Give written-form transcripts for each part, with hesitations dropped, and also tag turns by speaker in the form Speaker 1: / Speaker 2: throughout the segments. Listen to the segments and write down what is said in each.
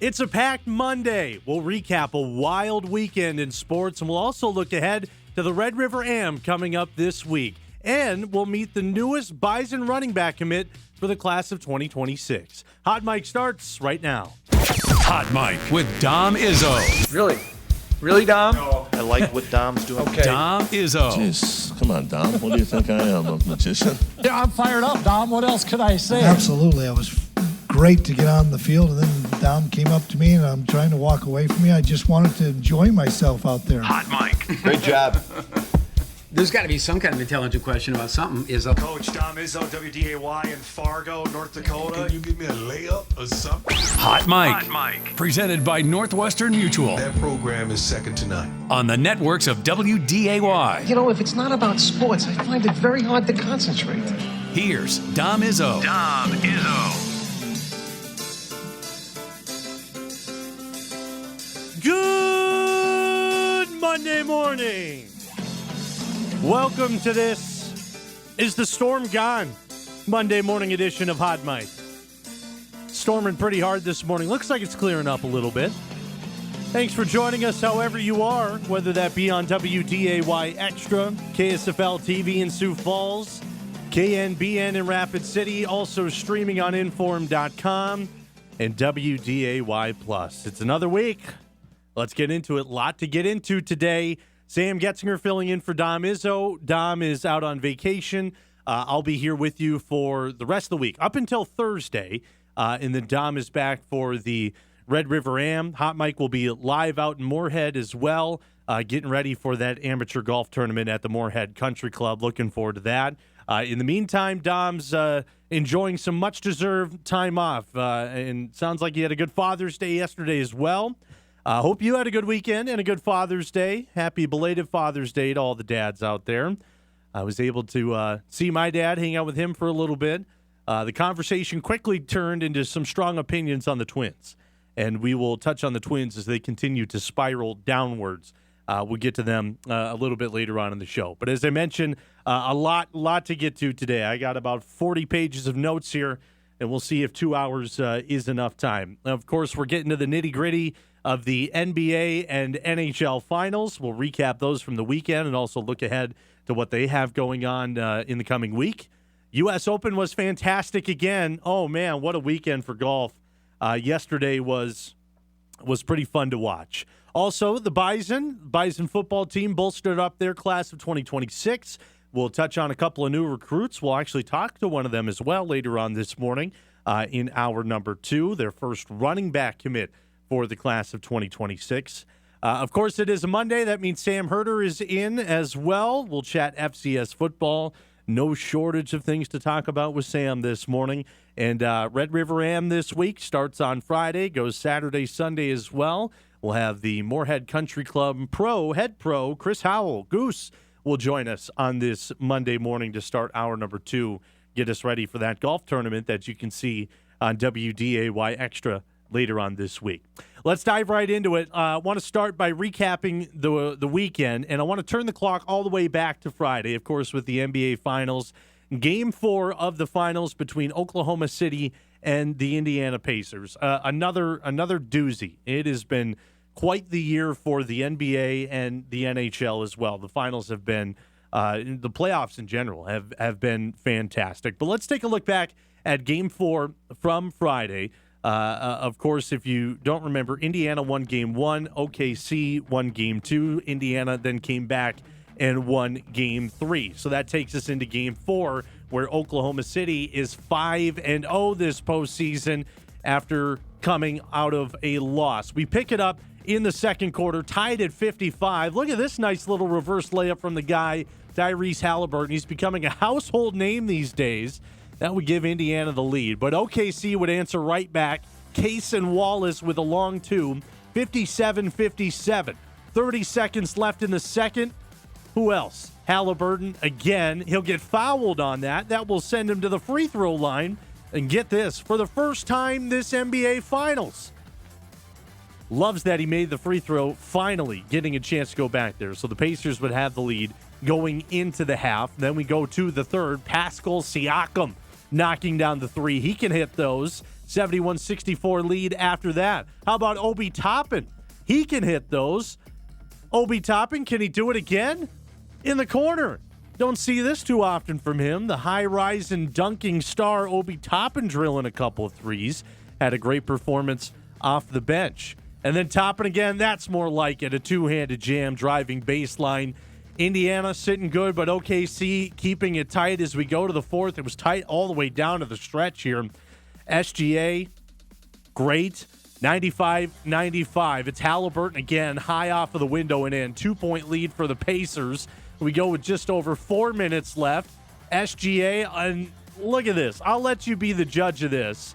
Speaker 1: It's a packed Monday. We'll recap a wild weekend in sports, and we'll also look ahead to the Red River Am coming up this week. And we'll meet the newest Bison running back commit for the class of 2026. Hot Mic starts right now.
Speaker 2: Hot Mic with Dom Izzo.
Speaker 3: Really? Really, Dom?
Speaker 4: No. I like what Dom's doing.
Speaker 3: Okay.
Speaker 2: Dom Izzo.
Speaker 5: Jeez, come on, Dom. What do you think I am, a magician?
Speaker 6: Yeah, I'm fired up, Dom. What else could I say?
Speaker 7: Absolutely. It was great to get on the field, and then Dom came up to me, and I'm trying to walk away from me. I just wanted to enjoy myself out there.
Speaker 2: Hot Mic.
Speaker 4: Great job.
Speaker 8: There's got to be some kind of intelligent question about something.
Speaker 9: Coach Dom Izzo, WDAY in Fargo, North Dakota. Can you give me a layup or something?
Speaker 2: Hot Mic. Presented by Northwestern Mutual.
Speaker 9: That program is second to none.
Speaker 2: On the networks of WDAY.
Speaker 6: You know, if it's not about sports, I find it very hard to concentrate.
Speaker 2: Here's Dom Izzo.
Speaker 1: Good Monday morning. Welcome to this Is the Storm Gone? Monday morning edition of Hot Mic. Storming pretty hard this morning. Looks like it's clearing up a little bit. Thanks for joining us however you are, whether that be on WDAY Extra, KSFL TV in Sioux Falls, KNBN in Rapid City, also streaming on Inform.com and WDAY Plus. It's another week. Let's get into it. Lot to get into today. Sam Getzinger filling in for Dom Izzo. Dom is out on vacation. I'll be here with you for the rest of the week, up until Thursday. And then Dom is back for the Red River Am. Hot Mic will be live out in Moorhead as well, getting ready for that amateur golf tournament at the Moorhead Country Club. Looking forward to that. In the meantime, Dom's enjoying some much-deserved time off. And sounds like he had a good Father's Day yesterday as well. Hope you had a good weekend and a good Father's Day. Happy belated Father's Day to all the dads out there. I was able to see my dad, hang out with him for a little bit. The conversation quickly turned into some strong opinions on the Twins, and we will touch on the Twins as they continue to spiral downwards. We'll get to them a little bit later on in the show. But as I mentioned, a lot to get to today. I got about 40 pages of notes here, and we'll see if 2 hours is enough time. Of course, we're getting to the nitty-gritty of the NBA and NHL finals. We'll recap those from the weekend and also look ahead to what they have going on in the coming week. U.S. Open was fantastic again. Oh, man, what a weekend for golf. Yesterday was pretty fun to watch. Also, the Bison football team bolstered up their class of 2026. We'll touch on a couple of new recruits. We'll actually talk to one of them as well later on this morning in hour number 2, their first running back commit for the class of 2026. Of course, it is a Monday. That means Sam Herder is in as well. We'll chat FCS football. No shortage of things to talk about with Sam this morning. And Red River Am this week starts on Friday, goes Saturday, Sunday as well. We'll have the Moorhead Country Club head pro, Chris Howell, Goose, will join us on this Monday morning to start hour number 2, get us ready for that golf tournament that you can see on WDAY Extra later on this week. Let's dive right into it. I want to start by recapping the weekend, and I want to turn the clock all the way back to Friday, of course, with the NBA Finals. Game 4 of the Finals between Oklahoma City and the Indiana Pacers. Another doozy. It has been quite the year for the NBA and the NHL as well. The Finals have been, the playoffs in general have been fantastic. But let's take a look back at Game 4 from Friday. Of course, if you don't remember, Indiana won Game 1, OKC won Game 2. Indiana then came back and won Game 3. So that takes us into Game 4, where Oklahoma City is 5-0 this postseason after coming out of a loss. We pick it up in the second quarter, tied at 55. Look at this nice little reverse layup from the guy, Tyrese Halliburton. He's becoming a household name these days. That would give Indiana the lead. But OKC would answer right back. Case and Wallace with a long 2, 57-57. 30 seconds left in the second. Who else? Halliburton again. He'll get fouled on that. That will send him to the free throw line. And get this, for the first time this NBA Finals. Loves that he made the free throw, finally getting a chance to go back there. So the Pacers would have the lead going into the half. Then we go to the third. Pascal Siakam knocking down the 3. He can hit those. 71-64 lead after that. How about Obi Toppin? He can hit those. Obi Toppin, can he do it again? In the corner. Don't see this too often from him. The high-rise and dunking star Obi Toppin drilling a couple of threes. Had a great performance off the bench. And then Toppin again, that's more like it. A two-handed jam driving baseline. Indiana sitting good, but OKC keeping it tight as we go to the fourth. It was tight all the way down to the stretch here. SGA, great. 95-95. It's Halliburton again, high off of the window and in. 2-point lead for the Pacers. We go with just over 4 minutes left. SGA, and look at this. I'll let you be the judge of this.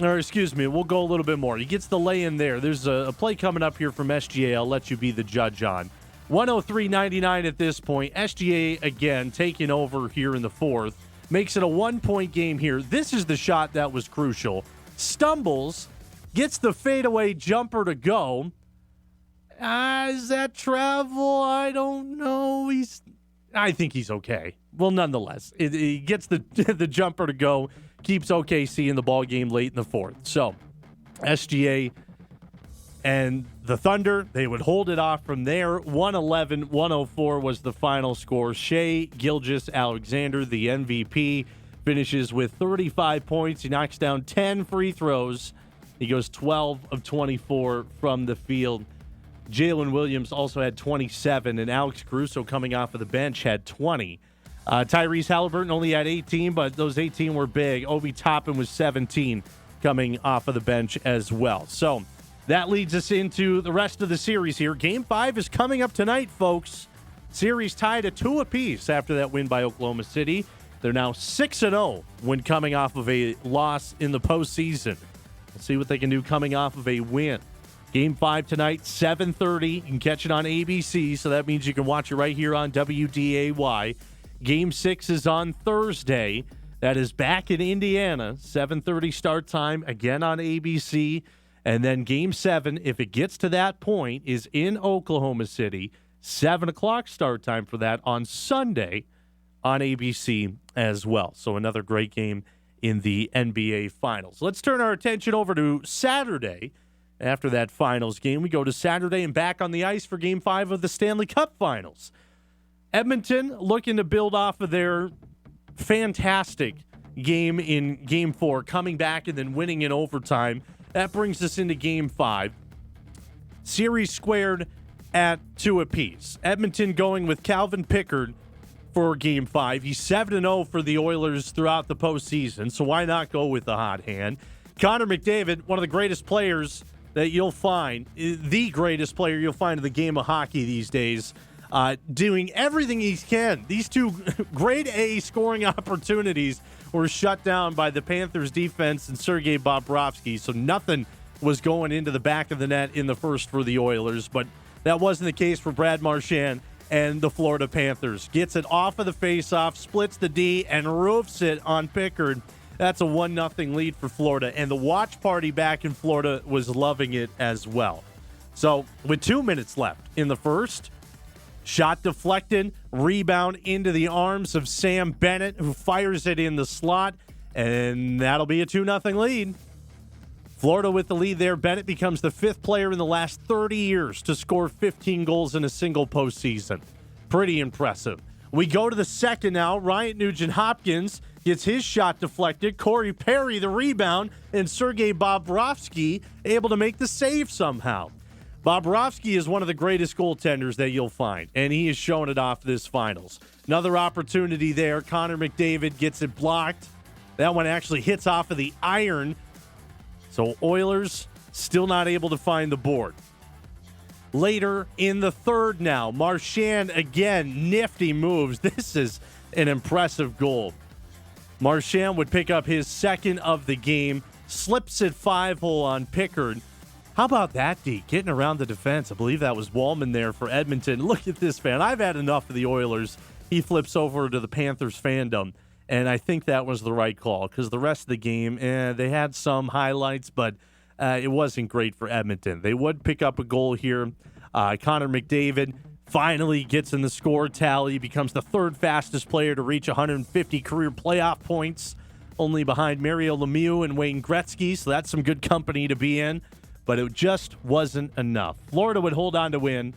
Speaker 1: Or excuse me, we'll go a little bit more. He gets the lay-in there. There's a play coming up here from SGA I'll let you be the judge on. 103-99 at this point. SGA, again, taking over here in the fourth. Makes it a 1-point game here. This is the shot that was crucial. Stumbles, gets the fadeaway jumper to go. Is that travel? I don't know. I think he's okay. Well, nonetheless, he gets the jumper to go, keeps OKC in the ball game late in the fourth. So, SGA and the Thunder, they would hold it off from there. 111-104 was the final score. Shai Gilgeous-Alexander, the MVP, finishes with 35 points. He knocks down 10 free throws. He goes 12 of 24 from the field. Jalen Williams also had 27, and Alex Caruso coming off of the bench had 20. Tyrese Halliburton only had 18, but those 18 were big. Obi Toppin was 17 coming off of the bench as well. So that leads us into the rest of the series here. Game 5 is coming up tonight, folks. Series tied at 2 apiece after that win by Oklahoma City. They're now 6-0 when coming off of a loss in the postseason. We'll see what they can do coming off of a win. Game 5 tonight, 7:30. You can catch it on ABC, so that means you can watch it right here on WDAY. Game 6 is on Thursday. That is back in Indiana, 7:30 start time, again on ABC. And then Game 7, if it gets to that point, is in Oklahoma City, 7 o'clock start time for that on Sunday on ABC as well. So another great game in the NBA Finals. Let's turn our attention over to Saturday. After that finals game, we go to Saturday and back on the ice for Game 5 of the Stanley Cup Finals. Edmonton looking to build off of their fantastic game in Game 4, coming back and then winning in overtime. That brings us into Game 5. Series squared at 2 apiece. Edmonton going with Calvin Pickard for Game 5. He's 7-0 for the Oilers throughout the postseason, so why not go with the hot hand? Connor McDavid, one of the greatest players that you'll find, the greatest player you'll find in the game of hockey these days, doing everything he can. These two grade A scoring opportunities were shut down by the Panthers defense and Sergei Bobrovsky, so nothing was going into the back of the net in the first for the Oilers, but that wasn't the case for Brad Marchand and the Florida Panthers. Gets it off of the faceoff, splits the D, and roofs it on Pickard. That's a 1-0 lead for Florida, and the watch party back in Florida was loving it as well. So with 2 minutes left in the first, shot deflected, rebound into the arms of Sam Bennett, who fires it in the slot, and that'll be a 2-0 lead. Florida with the lead there. Bennett becomes the 5th player in the last 30 years to score 15 goals in a single postseason. Pretty impressive. We go to the second now. Ryan Nugent-Hopkins gets his shot deflected. Corey Perry the rebound, and Sergei Bobrovsky able to make the save somehow. Bobrovsky is one of the greatest goaltenders that you'll find, and he has shown it off this finals. Another opportunity there. Connor McDavid gets it blocked. That one actually hits off of the iron. So Oilers still not able to find the board. Later in the third now, Marchand again, nifty moves. This is an impressive goal. Marchand would pick up his second of the game, slips it 5-hole on Pickard. How about that, D? Getting around the defense. I believe that was Wallman there for Edmonton. Look at this, fan. I've had enough of the Oilers. He flips over to the Panthers fandom, and I think that was the right call because the rest of the game, they had some highlights, but it wasn't great for Edmonton. They would pick up a goal here. Connor McDavid finally gets in the score tally, becomes the 3rd fastest player to reach 150 career playoff points only behind Mario Lemieux and Wayne Gretzky, so that's some good company to be in, but it just wasn't enough. Florida would hold on to win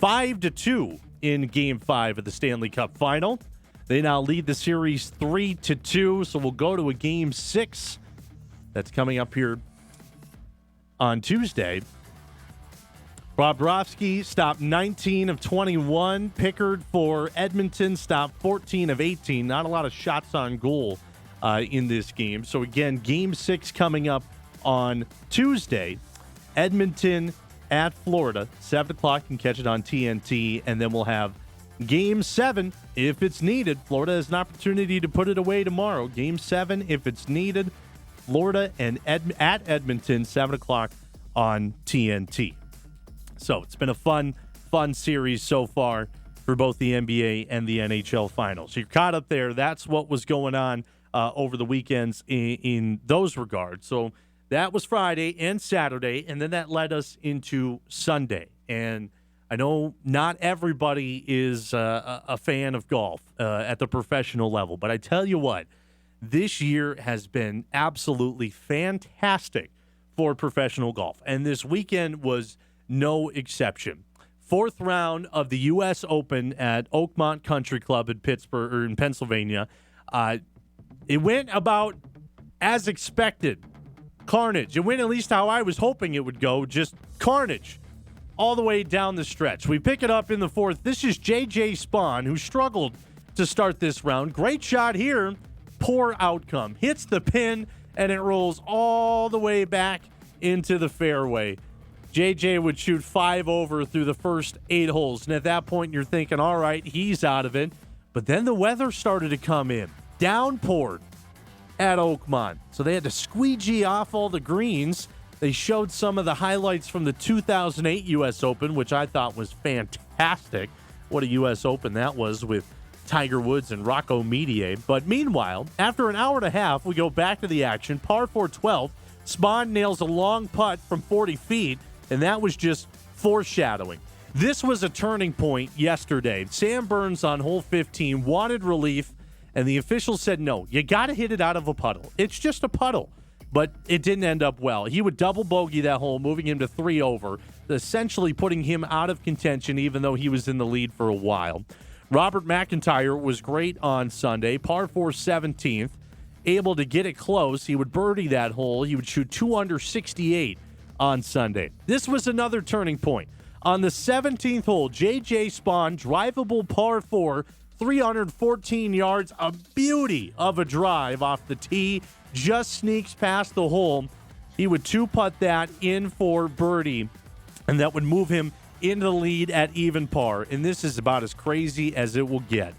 Speaker 1: 5-2 in Game 5 of the Stanley Cup Final. They now lead the series 3-2, so we'll go to a Game 6 that's coming up here on Tuesday. Bobrovsky stopped 19 of 21. Pickard for Edmonton stopped 14 of 18. Not a lot of shots on goal in this game. So again, Game 6 coming up on Tuesday. Edmonton at Florida, 7 o'clock. You can catch it on TNT. And then we'll have Game 7 if it's needed. Florida has an opportunity to put it away tomorrow. Game 7 if it's needed. Florida and at Edmonton, 7 o'clock on TNT. So it's been a fun series so far for both the NBA and the NHL finals. So you're caught up there. That's what was going on over the weekends in those regards. So that was Friday and Saturday, and then that led us into Sunday. And I know not everybody is a fan of golf at the professional level, but I tell you what, this year has been absolutely fantastic for professional golf. And this weekend was no exception. 4th round of the U.S. Open at Oakmont Country Club in Pittsburgh, or in Pennsylvania. It went about as expected. Carnage. It went at least how I was hoping it would go. Just carnage all the way down the stretch. We pick it up in the 4th. This is J.J. Spaun, who struggled to start this round. Great shot here. Poor outcome. Hits the pin, and it rolls all the way back into the fairway. JJ would shoot 5 over through the first 8 holes. And at that point, you're thinking, all right, he's out of it. But then the weather started to come in. Downpoured at Oakmont. So they had to squeegee off all the greens. They showed some of the highlights from the 2008 U.S. Open, which I thought was fantastic. What a U.S. Open that was with Tiger Woods and Rocco Mediate. But meanwhile, after an hour and a half, we go back to the action. Par 4 12. Spaun nails a long putt from 40 feet. And that was just foreshadowing. This was a turning point yesterday. Sam Burns on hole 15 wanted relief, and the official said, no, you got to hit it out of a puddle. It's just a puddle. But it didn't end up well. He would double bogey that hole, moving him to 3 over, essentially putting him out of contention, even though he was in the lead for a while. Robert McIntyre was great on Sunday. Par 4 17th, able to get it close. He would birdie that hole. He would shoot 2 under 68. On Sunday. This was another turning point. On the 17th hole, J.J. Spaun, drivable par 4, 314 yards, a beauty of a drive off the tee, just sneaks past the hole. He would 2-putt that in for birdie, and that would move him into the lead at even par. And this is about as crazy as it will get.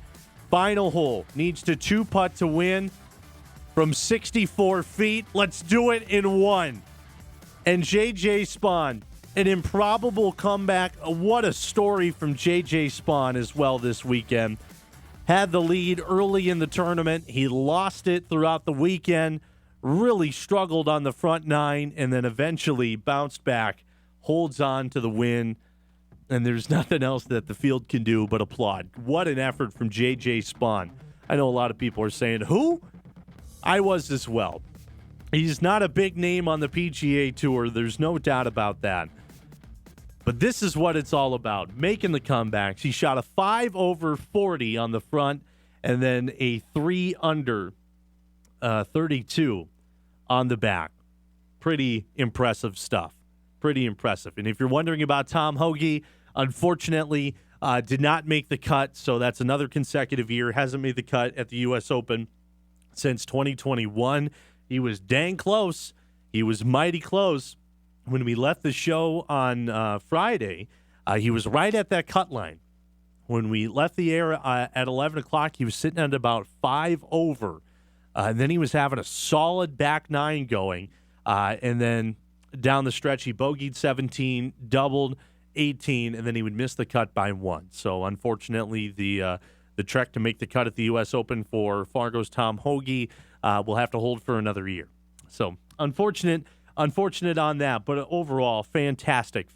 Speaker 1: Final hole, needs to 2-putt to win from 64 feet. Let's do it in 1. And J.J. Spaun, an improbable comeback. What a story from J.J. Spaun as well this weekend. Had the lead early in the tournament. He lost it throughout the weekend. Really struggled on the front 9 and then eventually bounced back, holds on to the win. And there's nothing else that the field can do but applaud. What an effort from J.J. Spaun. I know a lot of people are saying, who? I was as well. He's not a big name on the PGA Tour. There's no doubt about that. But this is what it's all about, making the comebacks. He shot a 5 over 40 on the front and then a 3 under 32 on the back. Pretty impressive stuff. Pretty impressive. And if you're wondering about Tom Hoge, unfortunately, did not make the cut. So that's another consecutive year. Hasn't made the cut at the U.S. Open since 2021. He was dang close. He was mighty close. When we left the show on Friday, he was right at that cut line. When we left the air at 11 o'clock, he was sitting at about 5 over. And then he was having a solid back 9 going. And then down the stretch, he bogeyed 17, doubled 18, and then he would miss the cut by 1. So unfortunately, the trek to make the cut at the U.S. Open for Fargo's Tom Hoge will have to hold for another year. So unfortunate on that, but overall, fantastic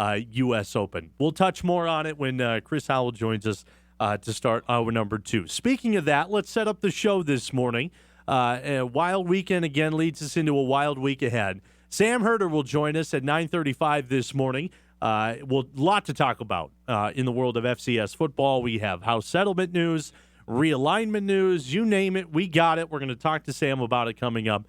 Speaker 1: U.S. Open. We'll touch more on it when Chris Howell joins us to start hour number 2. Speaking of that, let's set up the show this morning. A wild weekend again leads us into a wild week ahead. Sam Herder will join us at 9:35 this morning. Lot to talk about in the world of FCS football. We have house settlement news, realignment news, you name it, we got it. We're going to talk to Sam about it coming up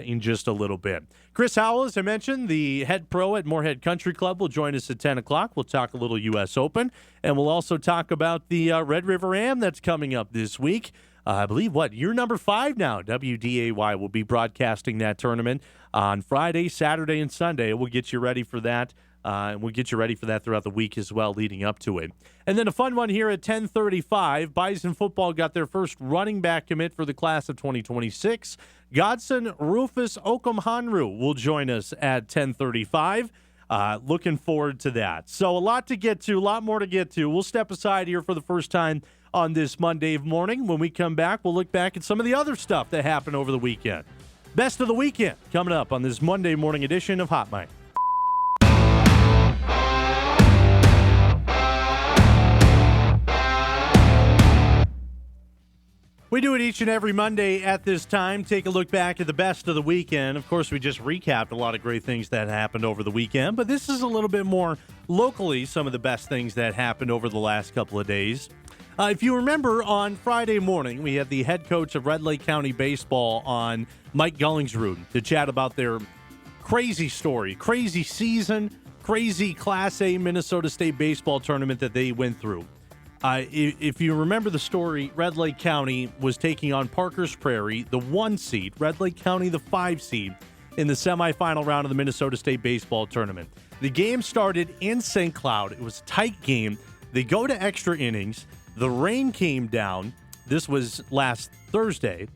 Speaker 1: in just a little bit. Chris Howell, as I mentioned, the head pro at Moorhead Country Club, will join us at 10 o'clock. We'll talk a little U.S. Open, and we'll also talk about the Red River Am that's coming up this week. I believe, year number 5 now. WDAY will be broadcasting that tournament on Friday, Saturday, and Sunday. We'll get you ready for that. And we'll get you ready for that throughout the week as well, leading up to it. And then a fun one here at 10:35. Bison football got their first running back commit for the class of 2026. Godson Rufus-Okomhanru will join us at 10:35. Looking forward to that. So a lot to get to, a lot more to get to. We'll step aside here for the first time on this Monday morning. When we come back, we'll look back at some of the other stuff that happened over the weekend. Best of the weekend coming up on this Monday morning edition of Hot Mic. We do it each and every Monday at this time. Take a look back at the best of the weekend. Of course, we just recapped a lot of great things that happened over the weekend, but this is a little bit more locally, some of the best things that happened over the last couple of days. If you remember, on Friday morning, we had the head coach of Red Lake County Baseball on, Mike Gullingsrud, to chat about their crazy story, crazy season, crazy Class A Minnesota State baseball tournament that they went through. If you remember the story, Red Lake County was taking on Parker's Prairie, the 1 seed, Red Lake County, the 5 seed, in the semifinal round of the Minnesota State baseball tournament. The game started in St. Cloud. It was a tight game. They go to extra innings. The rain came down. This was last Thursday.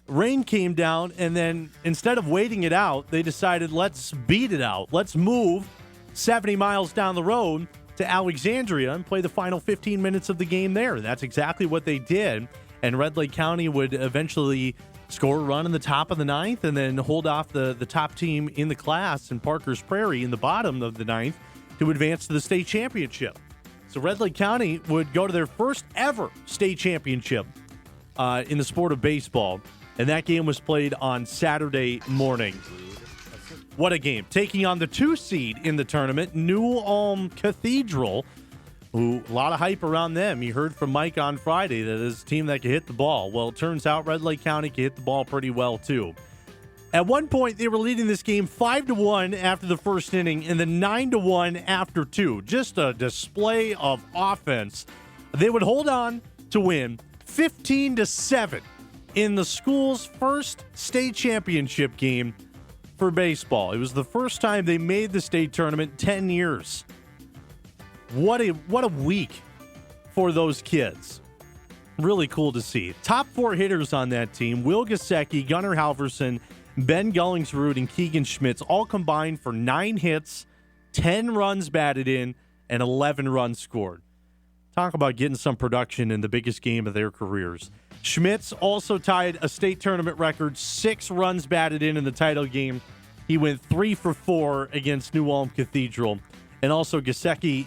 Speaker 1: Rain came down, and then instead of waiting it out, they decided, let's beat it out. Let's move 70 miles down the road to Alexandria and play the final 15 minutes of the game there. That's exactly what they did, and Red Lake County would eventually score a run in the top of the 9th and then hold off the top team in the class in Parker's Prairie in the bottom of the 9th to advance to the state championship. So Red Lake County would go to their first ever state championship in the sport of baseball, and that game was played on Saturday morning. What a game. Taking on the 2 seed in the tournament, New Ulm Cathedral, who a lot of hype around them. You heard from Mike on Friday that is a team that can hit the ball. Well, it turns out Red Lake County can hit the ball pretty well, too. At one point, they were leading this game 5-1 after the first inning and then 9-1 after 2. Just a display of offense. They would hold on to win 15-7 in the school's first state championship game for baseball. It was the first time they made the state tournament in 10 years. What a week for those kids. Really cool to see. Top 4 hitters on that team, Will Gasecki, Gunnar Halverson, Ben Gullingsrud, and Keegan Schmitz, all combined for 9 hits, 10 runs batted in, and 11 runs scored. Talk about getting some production in the biggest game of their careers. Schmitz also tied a state tournament record, 6 runs batted in the title game. He went 3 for 4 against New Ulm Cathedral. And also Gasecki,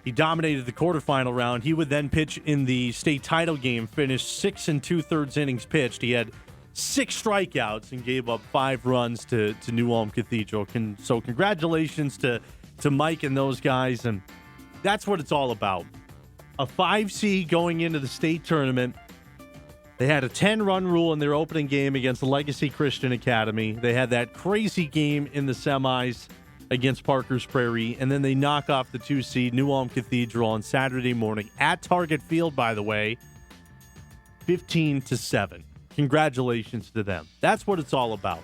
Speaker 1: he dominated the quarterfinal round. He would then pitch in the state title game, finished 6 2/3 innings pitched. He had 6 strikeouts and gave up 5 runs to New Ulm Cathedral. So congratulations to Mike and those guys. And that's what it's all about. A 5 seed going into the state tournament. They had a 10-run rule in their opening game against the Legacy Christian Academy. They had that crazy game in the semis against Parker's Prairie, and then they knock off the 2 seed New Ulm Cathedral on Saturday morning at Target Field, by the way, 15-7. Congratulations to them. That's what it's all about.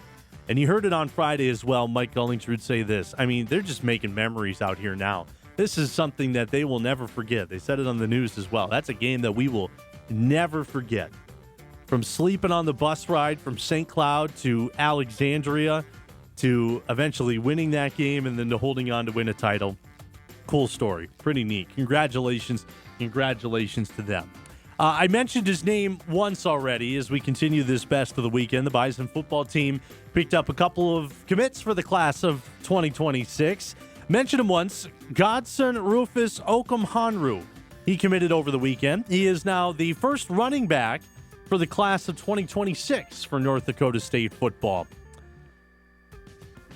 Speaker 1: And you heard it on Friday as well, Mike Gullingsrud say this. I mean, they're just making memories out here now. This is something that they will never forget. They said it on the news as well. That's a game that we will never forget. From sleeping on the bus ride from St. Cloud to Alexandria to eventually winning that game and then to holding on to win a title. Cool story. Pretty neat. Congratulations to them. I mentioned his name once already as we continue this best of the weekend. The Bison football team picked up a couple of commits for the class of 2026. Mentioned him once, Godson Rufus-Okomhanru. He committed over the weekend. He is now the first running back for the class of 2026 for North Dakota State football.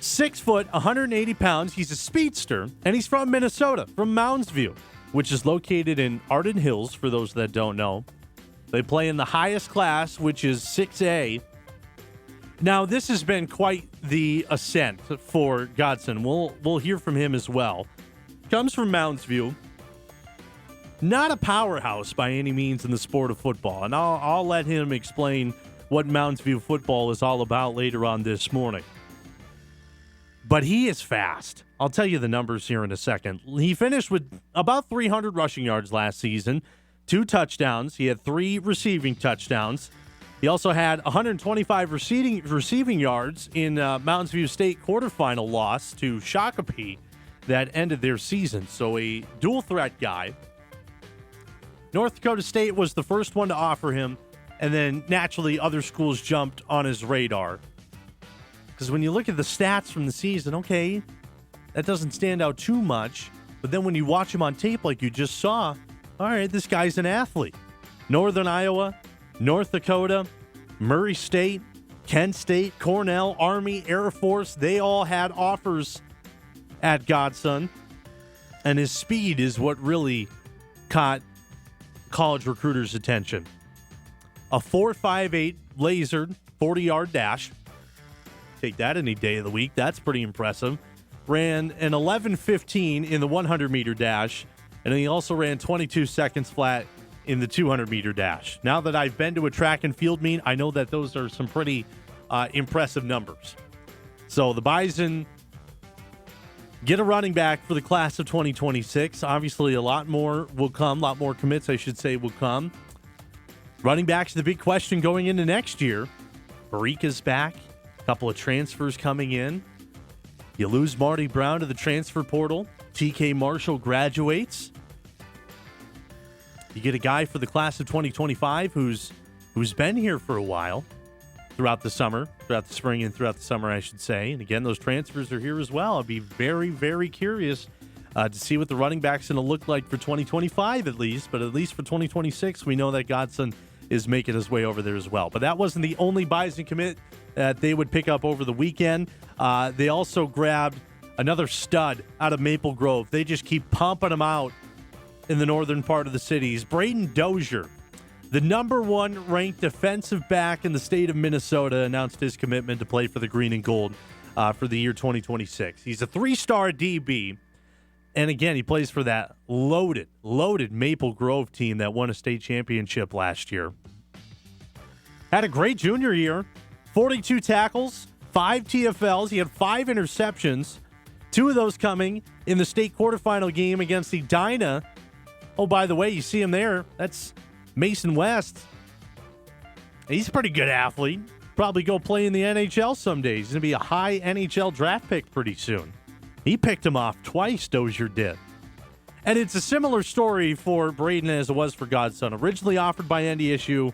Speaker 1: 6 foot, 180 pounds. He's a speedster, and he's from Minnesota, from Mounds View, which is located in Arden Hills, for those that don't know. They play in the highest class, which is 6A. Now, this has been quite the ascent for Godson. We'll hear from him as well. Comes from Mounds View. Not a powerhouse by any means in the sport of football, and I'll let him explain what Mounds View football is all about later on this morning. But he is fast. I'll tell you the numbers here in a second. He finished with about 300 rushing yards last season, 2 touchdowns. He had 3 receiving touchdowns. He also had 125 receiving yards in Mounds View State quarterfinal loss to Shakopee that ended their season. So a dual threat guy. North Dakota State was the first one to offer him, and then naturally other schools jumped on his radar. Because when you look at the stats from the season, okay, that doesn't stand out too much. But then when you watch him on tape like you just saw, all right, this guy's an athlete. Northern Iowa, North Dakota, Murray State, Kent State, Cornell, Army, Air Force, they all had offers at Godson. And his speed is what really caught college recruiters' attention. A 4.58 lasered 40-yard dash. Take that any day of the week. That's pretty impressive. Ran an 11.15 in the 100-meter dash, and then he also ran 22 seconds flat in the 200-meter dash. Now that I've been to a track and field meet, I know that those are some pretty impressive numbers. So the Bison get a running back for the class of 2026. Obviously, a lot more will come. A lot more commits, I should say, will come. Running back's the big question going into next year. Barika's back. Couple of transfers coming in. You lose Marty Brown to the transfer portal. TK Marshall graduates. You get a guy for the class of 2025 who's been here for a while throughout the spring and throughout the summer, I should say. And again, those transfers are here as well. I'd be very, very curious to see what the running back's going to look like for 2025 at least. But at least for 2026, we know that Godson is making his way over there as well. But that wasn't the only Bison commit that they would pick up over the weekend. They also grabbed another stud out of Maple Grove. They just keep pumping them out in the northern part of the cities. Braden Dozier, the number 1 ranked defensive back in the state of Minnesota, announced his commitment to play for the Green and Gold for the year 2026. He's a 3-star DB. And again, he plays for that loaded Maple Grove team that won a state championship last year. Had a great junior year. 42 tackles, 5 TFLs. He had 5 interceptions, 2 of those coming in the state quarterfinal game against the Dyna. Oh, by the way, you see him there. That's Mason West. He's a pretty good athlete. Probably go play in the NHL someday. He's going to be a high NHL draft pick pretty soon. He picked him off twice, Dozier did. And it's a similar story for Braden as it was for Godson. Originally offered by NDSU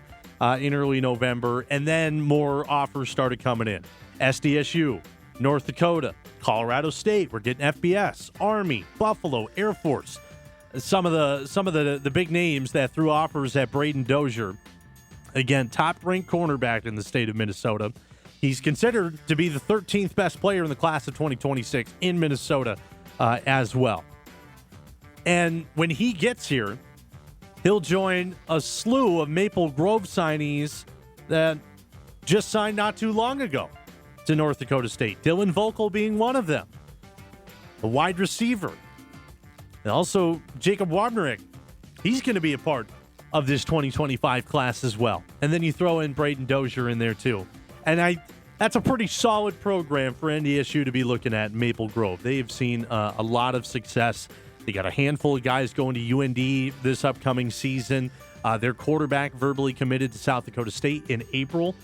Speaker 1: in early November, and then more offers started coming in. SDSU, North Dakota, Colorado State, we're getting FBS, Army, Buffalo, Air Force. Some of the big names that threw offers at Braden Dozier. Again, top-ranked cornerback in the state of Minnesota. He's considered to be the 13th best player in the class of 2026 in Minnesota as well. And when he gets here, he'll join a slew of Maple Grove signees that just signed not too long ago to North Dakota State. Dylan Volkel being one of them. A wide receiver. And also Jacob Wabnerick. He's going to be a part of this 2025 class as well. And then you throw in Braden Dozier in there too. And that's a pretty solid program for NDSU to be looking at in Maple Grove. They have seen a lot of success. They got a handful of guys going to UND this upcoming season. Their quarterback verbally committed to South Dakota State in April.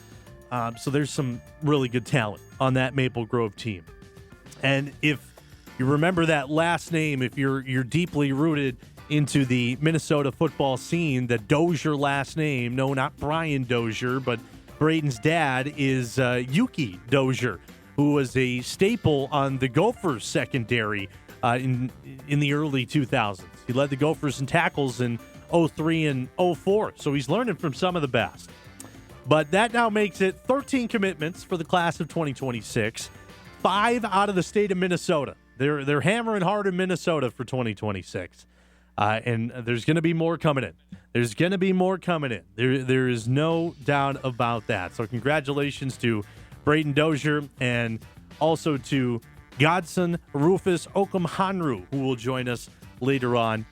Speaker 1: So there's some really good talent on that Maple Grove team. And if you remember that last name, if you're deeply rooted into the Minnesota football scene, the Dozier last name, no, not Brian Dozier, but Braden's dad is Yuki Dozier, who was a staple on the Gophers secondary in the early 2000s. He led the Gophers in tackles in 03 and 04, so he's learning from some of the best. But that now makes it 13 commitments for the class of 2026, 5 out of the state of Minnesota. They're hammering hard in Minnesota for 2026. And there's going to be more coming in. There is no doubt about that. So congratulations to Braden Dozier and also to Godson Rufus-Okomhanru, who will join us later on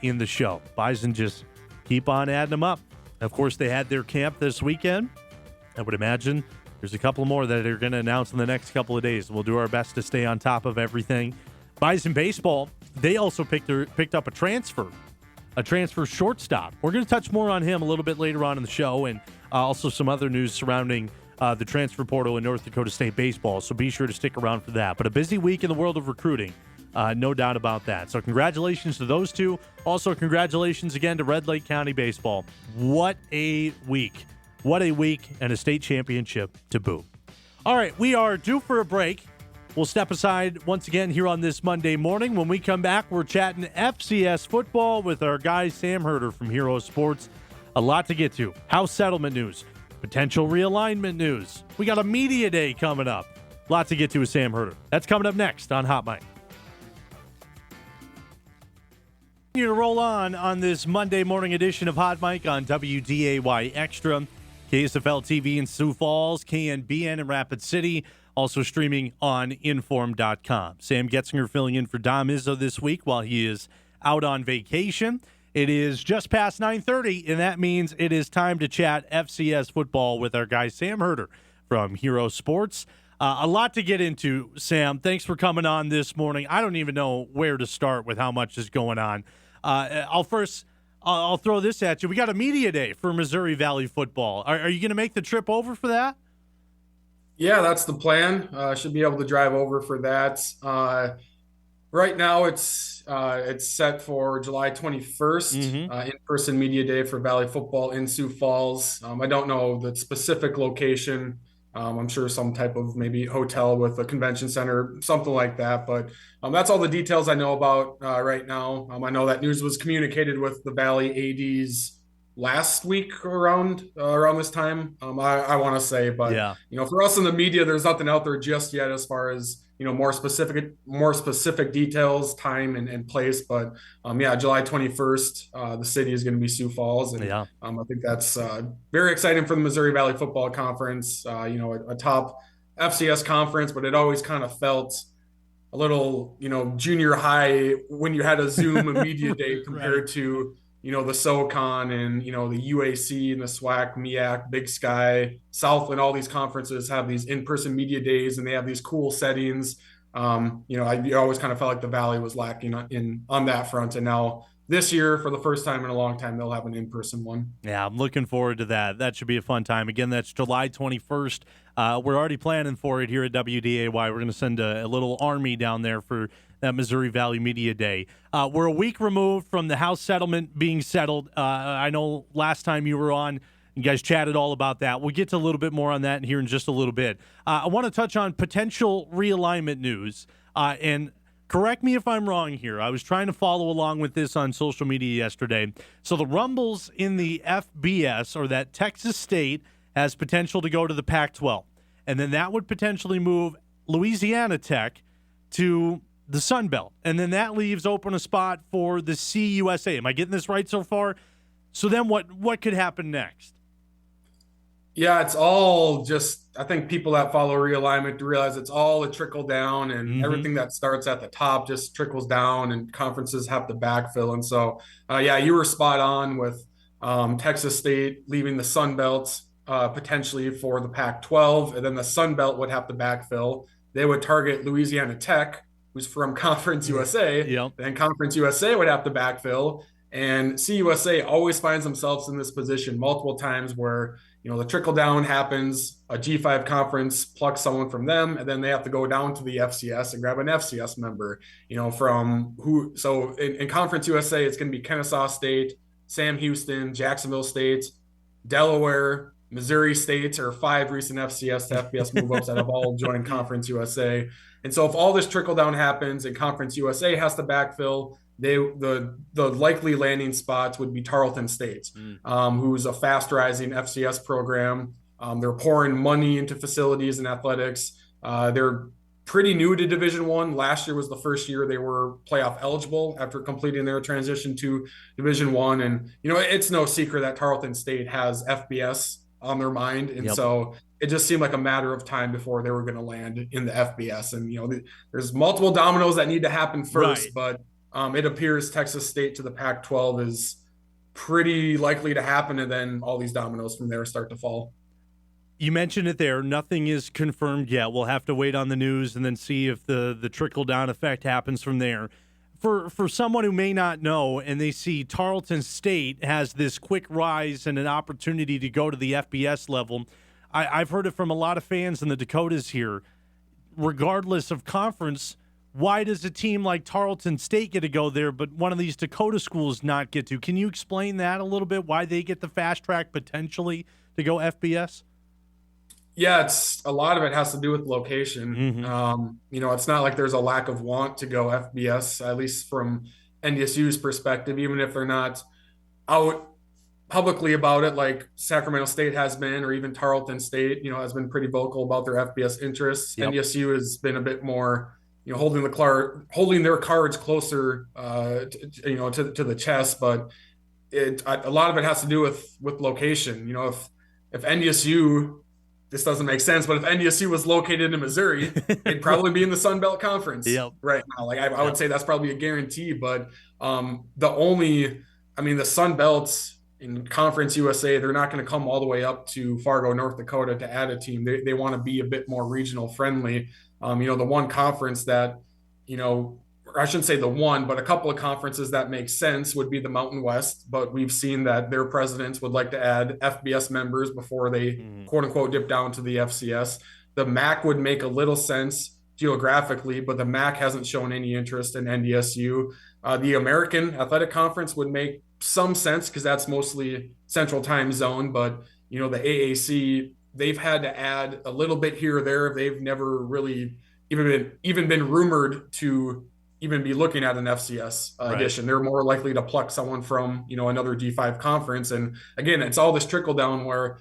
Speaker 1: in the show. Bison just keep on adding them up. Of course, they had their camp this weekend. I would imagine there's a couple more that they're going to announce in the next couple of days. We'll do our best to stay on top of everything. Bison baseball, they also picked up a transfer shortstop. We're going to touch more on him a little bit later on in the show, and also some other news surrounding the transfer portal in North Dakota State baseball, so be sure to stick around for that. But a busy week in the world of recruiting, no doubt about that. So congratulations to those two. Also, congratulations again to Red Lake County Baseball. What a week. What a week, and a state championship to boot. All right, we are due for a break. We'll step aside once again here on this Monday morning. When we come back, we're chatting FCS football with our guy Sam Herder from Hero Sports. A lot to get to. House settlement news, potential realignment news. We got a media day coming up. A lot to get to with Sam Herder. That's coming up next on Hot Mic. Continue to roll on this Monday morning edition of Hot Mic on WDAY Extra, KSFL TV in Sioux Falls, KNBN in Rapid City. Also streaming on Inform.com. Sam Getzinger filling in for Dom Izzo this week while he is out on vacation. It is just past 9:30, and that means it is time to chat FCS football with our guy Sam Herder from Hero Sports. A lot to get into, Sam. Thanks for coming on this morning. I don't even know where to start with how much is going on. I'll throw this at you. We got a media day for Missouri Valley football. Are you going to make the trip over for that?
Speaker 3: Yeah, that's the plan. Should be able to drive over for that. Right now, it's set for July 21st, in-person media day for Valley football in Sioux Falls. I don't know the specific location. I'm sure some type of maybe hotel with a convention center, something like that. But that's all the details I know about right now. I know that news was communicated with the Valley ADs last week around this time, I want to say, but
Speaker 1: yeah.
Speaker 3: For us in the media, there's nothing out there just yet as far as more specific details, time and place. But July 21st, the city is going to be Sioux Falls, and I think that's very exciting for the Missouri Valley Football Conference. A top FCS conference, but it always kind of felt a little junior high when you had a Zoom media day compared to the SoCon and, the UAC and the SWAC, MEAC, Big Sky, Southland, all these conferences have these in-person media days and they have these cool settings. I always kind of felt like the Valley was lacking on that front. And now this year, for the first time in a long time, they'll have an in-person one. Yeah,
Speaker 1: I'm looking forward to that. That should be a fun time. Again, that's July 21st. We're already planning for it here at WDAY. We're going to send a little army down there for that Missouri Valley Media Day. We're a week removed from the House settlement being settled. I know last time you were on, you guys chatted all about that. We'll get to a little bit more on that here in just a little bit. I want to touch on potential realignment news. And correct me if I'm wrong here. I was trying to follow along with this on social media yesterday. So the rumbles in the FBS are that Texas State has potential to go to the Pac-12. And then that would potentially move Louisiana Tech to the Sun Belt. And then that leaves open a spot for the CUSA. Am I getting this right so far? So then what could happen next?
Speaker 3: Yeah, it's all just, I think people that follow realignment realize it's all a trickle down, and everything that starts at the top just trickles down, and conferences have to backfill. And so, you were spot on with Texas State leaving the Sun Belt potentially for the Pac-12, and then the Sun Belt would have to backfill. They would target Louisiana Tech, who's from Conference USA.
Speaker 1: Yep.
Speaker 3: Then Conference USA would have to backfill. And CUSA always finds themselves in this position multiple times where, the trickle down happens, a G5 conference plucks someone from them, and then they have to go down to the FCS and grab an FCS member, from who. So in Conference USA, it's going to be Kennesaw State, Sam Houston, Jacksonville State, Delaware, Missouri State are 5 recent FCS to FBS move-ups that have all joined Conference USA. And so if all this trickle down happens and Conference USA has to backfill, the likely landing spots would be Tarleton State, who's a fast rising FCS program. They're pouring money into facilities and athletics. They're pretty new to Division I. Last year was the first year they were playoff eligible after completing their transition to Division I. And, it's no secret that Tarleton State has FBS on their mind. And so it just seemed like a matter of time before they were going to land in the FBS. And, there's multiple dominoes that need to happen first, but it appears Texas State to the Pac-12 is pretty likely to happen. And then all these dominoes from there start to fall.
Speaker 1: You mentioned it there. Nothing is confirmed yet. We'll have to wait on the news and then see if the trickle-down effect happens from there. For someone who may not know and they see Tarleton State has this quick rise and an opportunity to go to the FBS level, I've heard it from a lot of fans in the Dakotas here. Regardless of conference, why does a team like Tarleton State get to go there, but one of these Dakota schools not get to? Can you explain that a little bit, why they get the fast track potentially to go FBS?
Speaker 3: Yeah, it's a lot of it has to do with location. It's not like there's a lack of want to go FBS, at least from NDSU's perspective, even if they're not out publicly about it like Sacramento State has been, or even Tarleton State, has been pretty vocal about their FBS interests. NDSU has been a bit more, holding their cards closer, to the chest. But a lot of it has to do with location. If NDSU, this doesn't make sense, but if NDSU was located in Missouri, they'd probably be in the Sun Belt Conference right now. Like I would say that's probably a guarantee, but the Sun Belt in Conference USA, they're not going to come all the way up to Fargo, North Dakota to add a team. They want to be a bit more regional friendly. The one conference that, or I shouldn't say the one, but a couple of conferences that make sense would be the Mountain West. But we've seen that their presidents would like to add FBS members before they quote unquote dip down to the FCS. The MAC would make a little sense geographically, but the MAC hasn't shown any interest in NDSU. The American Athletic Conference would make some sense because that's mostly Central Time Zone. But, the AAC, they've had to add a little bit here or there. They've never really even been rumored to even be looking at an FCS edition. They're more likely to pluck someone from, another D5 conference. And again, it's all this trickle down where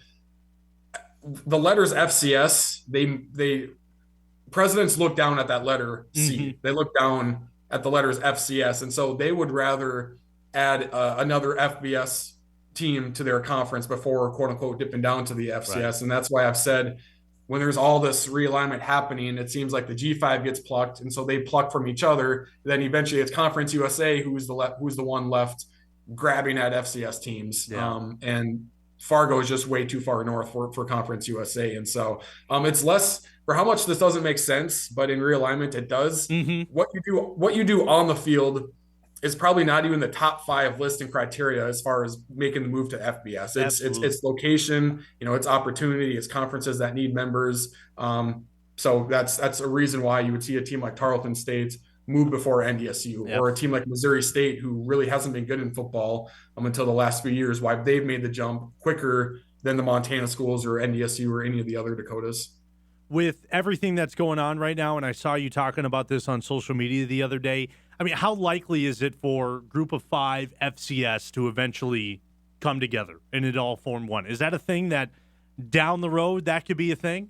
Speaker 3: the letters FCS, they presidents look down at that letter C. They look down at the letters FCS. And so they would rather add another FBS team to their conference before quote unquote dipping down to the FCS. And that's why I've said, when there's all this realignment happening, it seems like the G5 gets plucked, and so they pluck from each other. Then eventually, it's Conference USA who's the one left grabbing at FCS teams, and Fargo is just way too far north for Conference USA, and so it's less for how much this doesn't make sense, but in realignment it does. What you do on the field is probably not even the top 5 listing criteria as far as making the move to FBS. It's location, it's opportunity, it's conferences that need members. So that's a reason why you would see a team like Tarleton State move before NDSU, or a team like Missouri State, who really hasn't been good in football until the last few years, why they've made the jump quicker than the Montana schools or NDSU or any of the other Dakotas.
Speaker 1: With everything that's going on right now, and I saw you talking about this on social media the other day, how likely is it for Group of 5 FCS to eventually come together and it all form one? Is that a thing that down the road that could be a thing?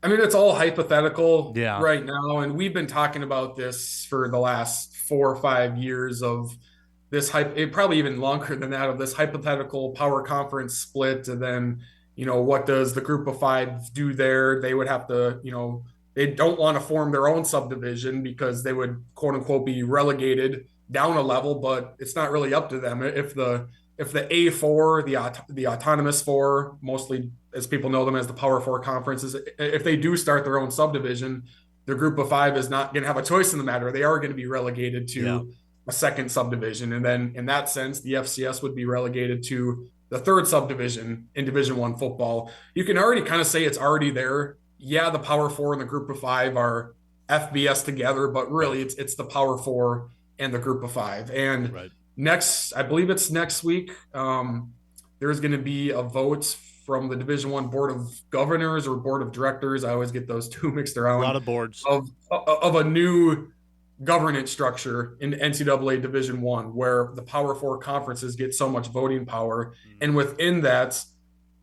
Speaker 3: It's all hypothetical right now, and we've been talking about this for the last 4 or 5 years of this probably even longer than that, of this hypothetical power conference split. And then, what does the Group of 5 do there? They would have to, they don't want to form their own subdivision because they would quote unquote be relegated down a level, but it's not really up to them. If the A4, the autonomous 4, mostly as people know them as the Power 4 conferences, if they do start their own subdivision, the Group of 5 is not going to have a choice in the matter. They are going to be relegated to a second subdivision. And then in that sense, the FCS would be relegated to the third subdivision in Division I football. You can already kind of say it's already there. Yeah, the Power 4 and the Group of 5 are FBS together, but really it's the Power 4 and the Group of 5. And I believe it's next week, there's going to be a vote from the Division I Board of Governors or Board of Directors. I always get those two mixed around.
Speaker 1: A lot of boards.
Speaker 3: Of a new governance structure in NCAA Division I, where the Power Four conferences get so much voting power. And within that,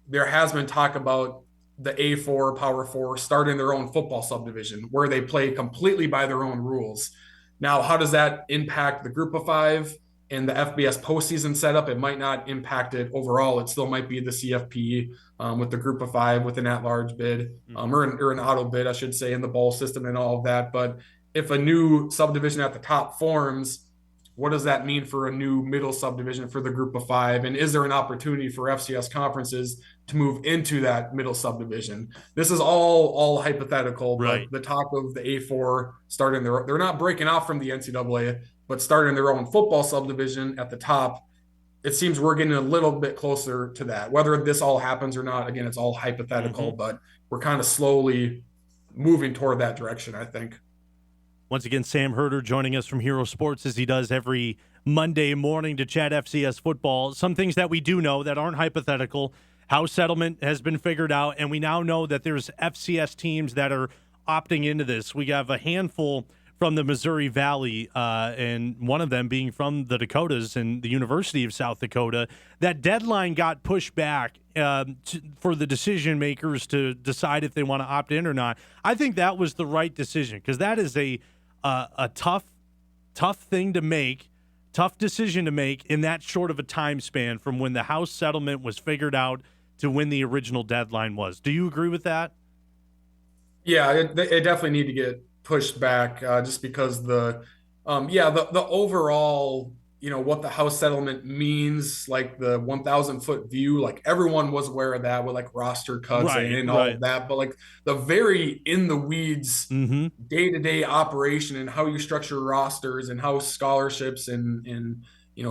Speaker 3: there has been talk about the A4, Power Four starting their own football subdivision where they play completely by their own rules. Now, how does that impact the Group of Five and the FBS postseason setup? It might not impact it overall. It still might be the CFP with the Group of Five with an at-large bid or an auto bid, I should say, in the bowl system and all of that. But if a new subdivision at the top forms, what does that mean for a new middle subdivision for the Group of Five? And is there an opportunity for FCS conferences to move into that middle subdivision? This is all hypothetical,
Speaker 1: right.
Speaker 3: But the talk of the A4 starting they're not breaking off from the NCAA, but starting their own football subdivision at the top. It seems we're getting a little bit closer to that. Whether this all happens or not, again, it's all hypothetical, but we're kind of slowly moving toward that direction, I think.
Speaker 1: Once again, Sam Herder joining us from Hero Sports as he does every Monday morning to chat FCS football. Some things that we do know that aren't hypothetical. House settlement has been figured out, and we now know that there's FCS teams that are opting into this. We have a handful from the Missouri Valley, and one of them being from the Dakotas and the University of South Dakota. That deadline got pushed back for the decision makers to decide if they want to opt in or not. I think that was the right decision because that is a tough thing to make, tough decision to make in that short of a time span from when the House settlement was figured out to when the original deadline was. Do you agree with that?
Speaker 3: Yeah, it definitely need to get pushed back just because the overall, what the House settlement means, like the 1,000-foot view, like everyone was aware of that with like roster cuts and all of that. But like the very in the weeds day-to-day operation and how you structure rosters and how scholarships and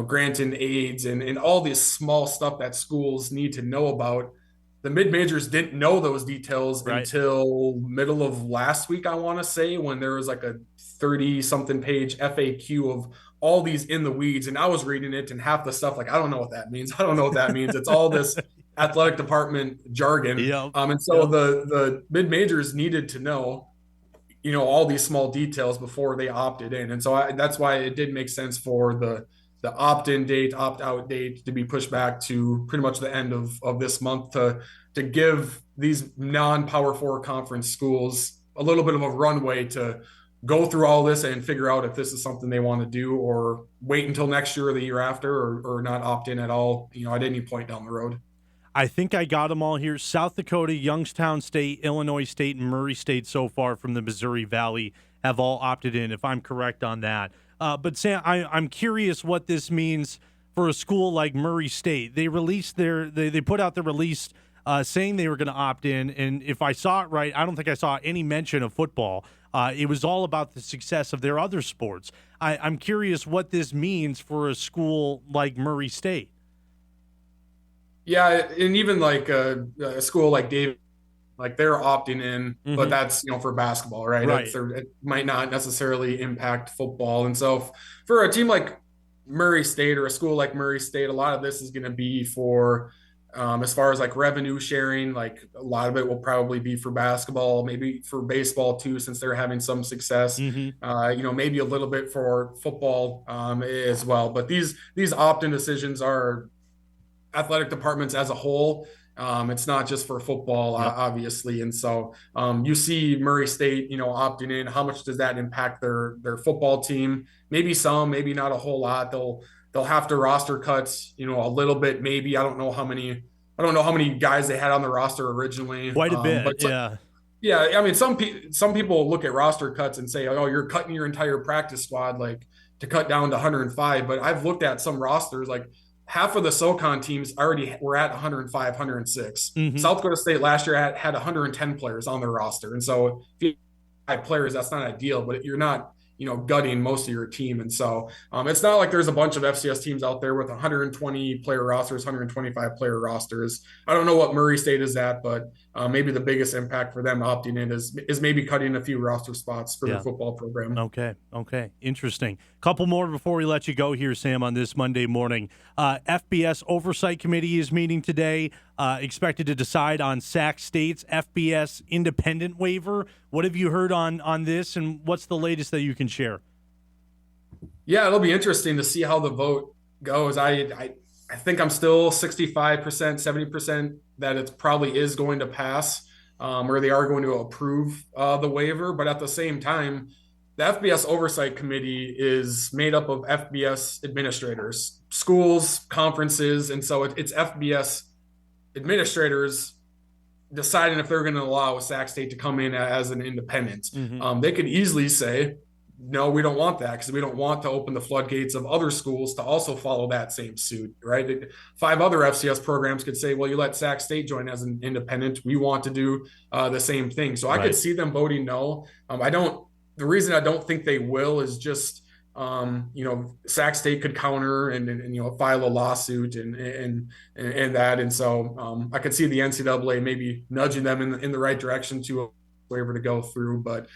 Speaker 3: granting aids and all this small stuff that schools need to know about. The mid-majors didn't know those details until middle of last week, I want to say, when there was like a 30-something page FAQ of all these in the weeds. And I was reading it and half the stuff, like, I don't know what that means. I don't know what that means. It's all this athletic department jargon. And so the mid-majors needed to know, all these small details before they opted in. And so that's why it did make sense for the opt-in date, opt-out date to be pushed back to pretty much the end of this month to give these non-Power Four conference schools a little bit of a runway to go through all this and figure out if this is something they want to do or wait until next year or the year after or not opt in at all, at any point down the road.
Speaker 1: I think I got them all here. South Dakota, Youngstown State, Illinois State, and Murray State so far from the Missouri Valley have all opted in, if I'm correct on that. But Sam, I'm curious what this means for a school like Murray State. They released they put out the release saying they were going to opt in, and if I saw it right, I don't think I saw any mention of football. It was all about the success of their other sports. I'm curious what this means for a school like Murray State.
Speaker 3: Yeah, and even like a school like David. Like they're opting in, but that's, for basketball, right? It might not necessarily impact football. And so for a team like Murray State or a school like Murray State, a lot of this is going to be for, as far as like revenue sharing, like a lot of it will probably be for basketball, maybe for baseball too, since they're having some success, maybe a little bit for football as well. But these opt-in decisions are athletic departments as a whole. It's not just for football, obviously. And so you see Murray State, opting in. How much does that impact their football team? Maybe some, maybe not a whole lot. They'll have to roster cuts, a little bit, maybe. I don't know how many guys they had on the roster originally.
Speaker 1: Quite a bit,
Speaker 3: Yeah, I mean, some people look at roster cuts and say, oh, you're cutting your entire practice squad, like to cut down to 105. But I've looked at some rosters, like half of the SoCon teams already were at 105, 106. South Dakota State last year had 110 players on their roster. And so if you have 5 players, that's not ideal, but you're not, gutting most of your team. And so it's not like there's a bunch of FCS teams out there with 120 player rosters, 125 player rosters. I don't know what Murray State is at, but maybe the biggest impact for them opting in is maybe cutting a few roster spots for the football program.
Speaker 1: Okay. Interesting. Couple more before we let you go here, Sam, on this Monday morning. FBS Oversight Committee is meeting today, expected to decide on Sac State's FBS independent waiver. What have you heard on this, and what's the latest that you can share?
Speaker 3: Yeah, it'll be interesting to see how the vote goes. I think I'm still 65%, 70% that it probably is going to pass, or they are going to approve the waiver. But at the same time, the FBS Oversight Committee is made up of FBS administrators, schools, conferences, and so it's FBS administrators deciding if they're going to allow Sac State to come in as an independent. They could easily say, no, we don't want that because we don't want to open the floodgates of other schools to also follow that same suit, right? 5 other FCS programs could say, well, you let Sac State join as an independent. We want to do the same thing. So I could see them voting no. The reason I don't think they will is just, Sac State could counter and file a lawsuit and that. And so I could see the NCAA maybe nudging them in the right direction to waiver to go through. But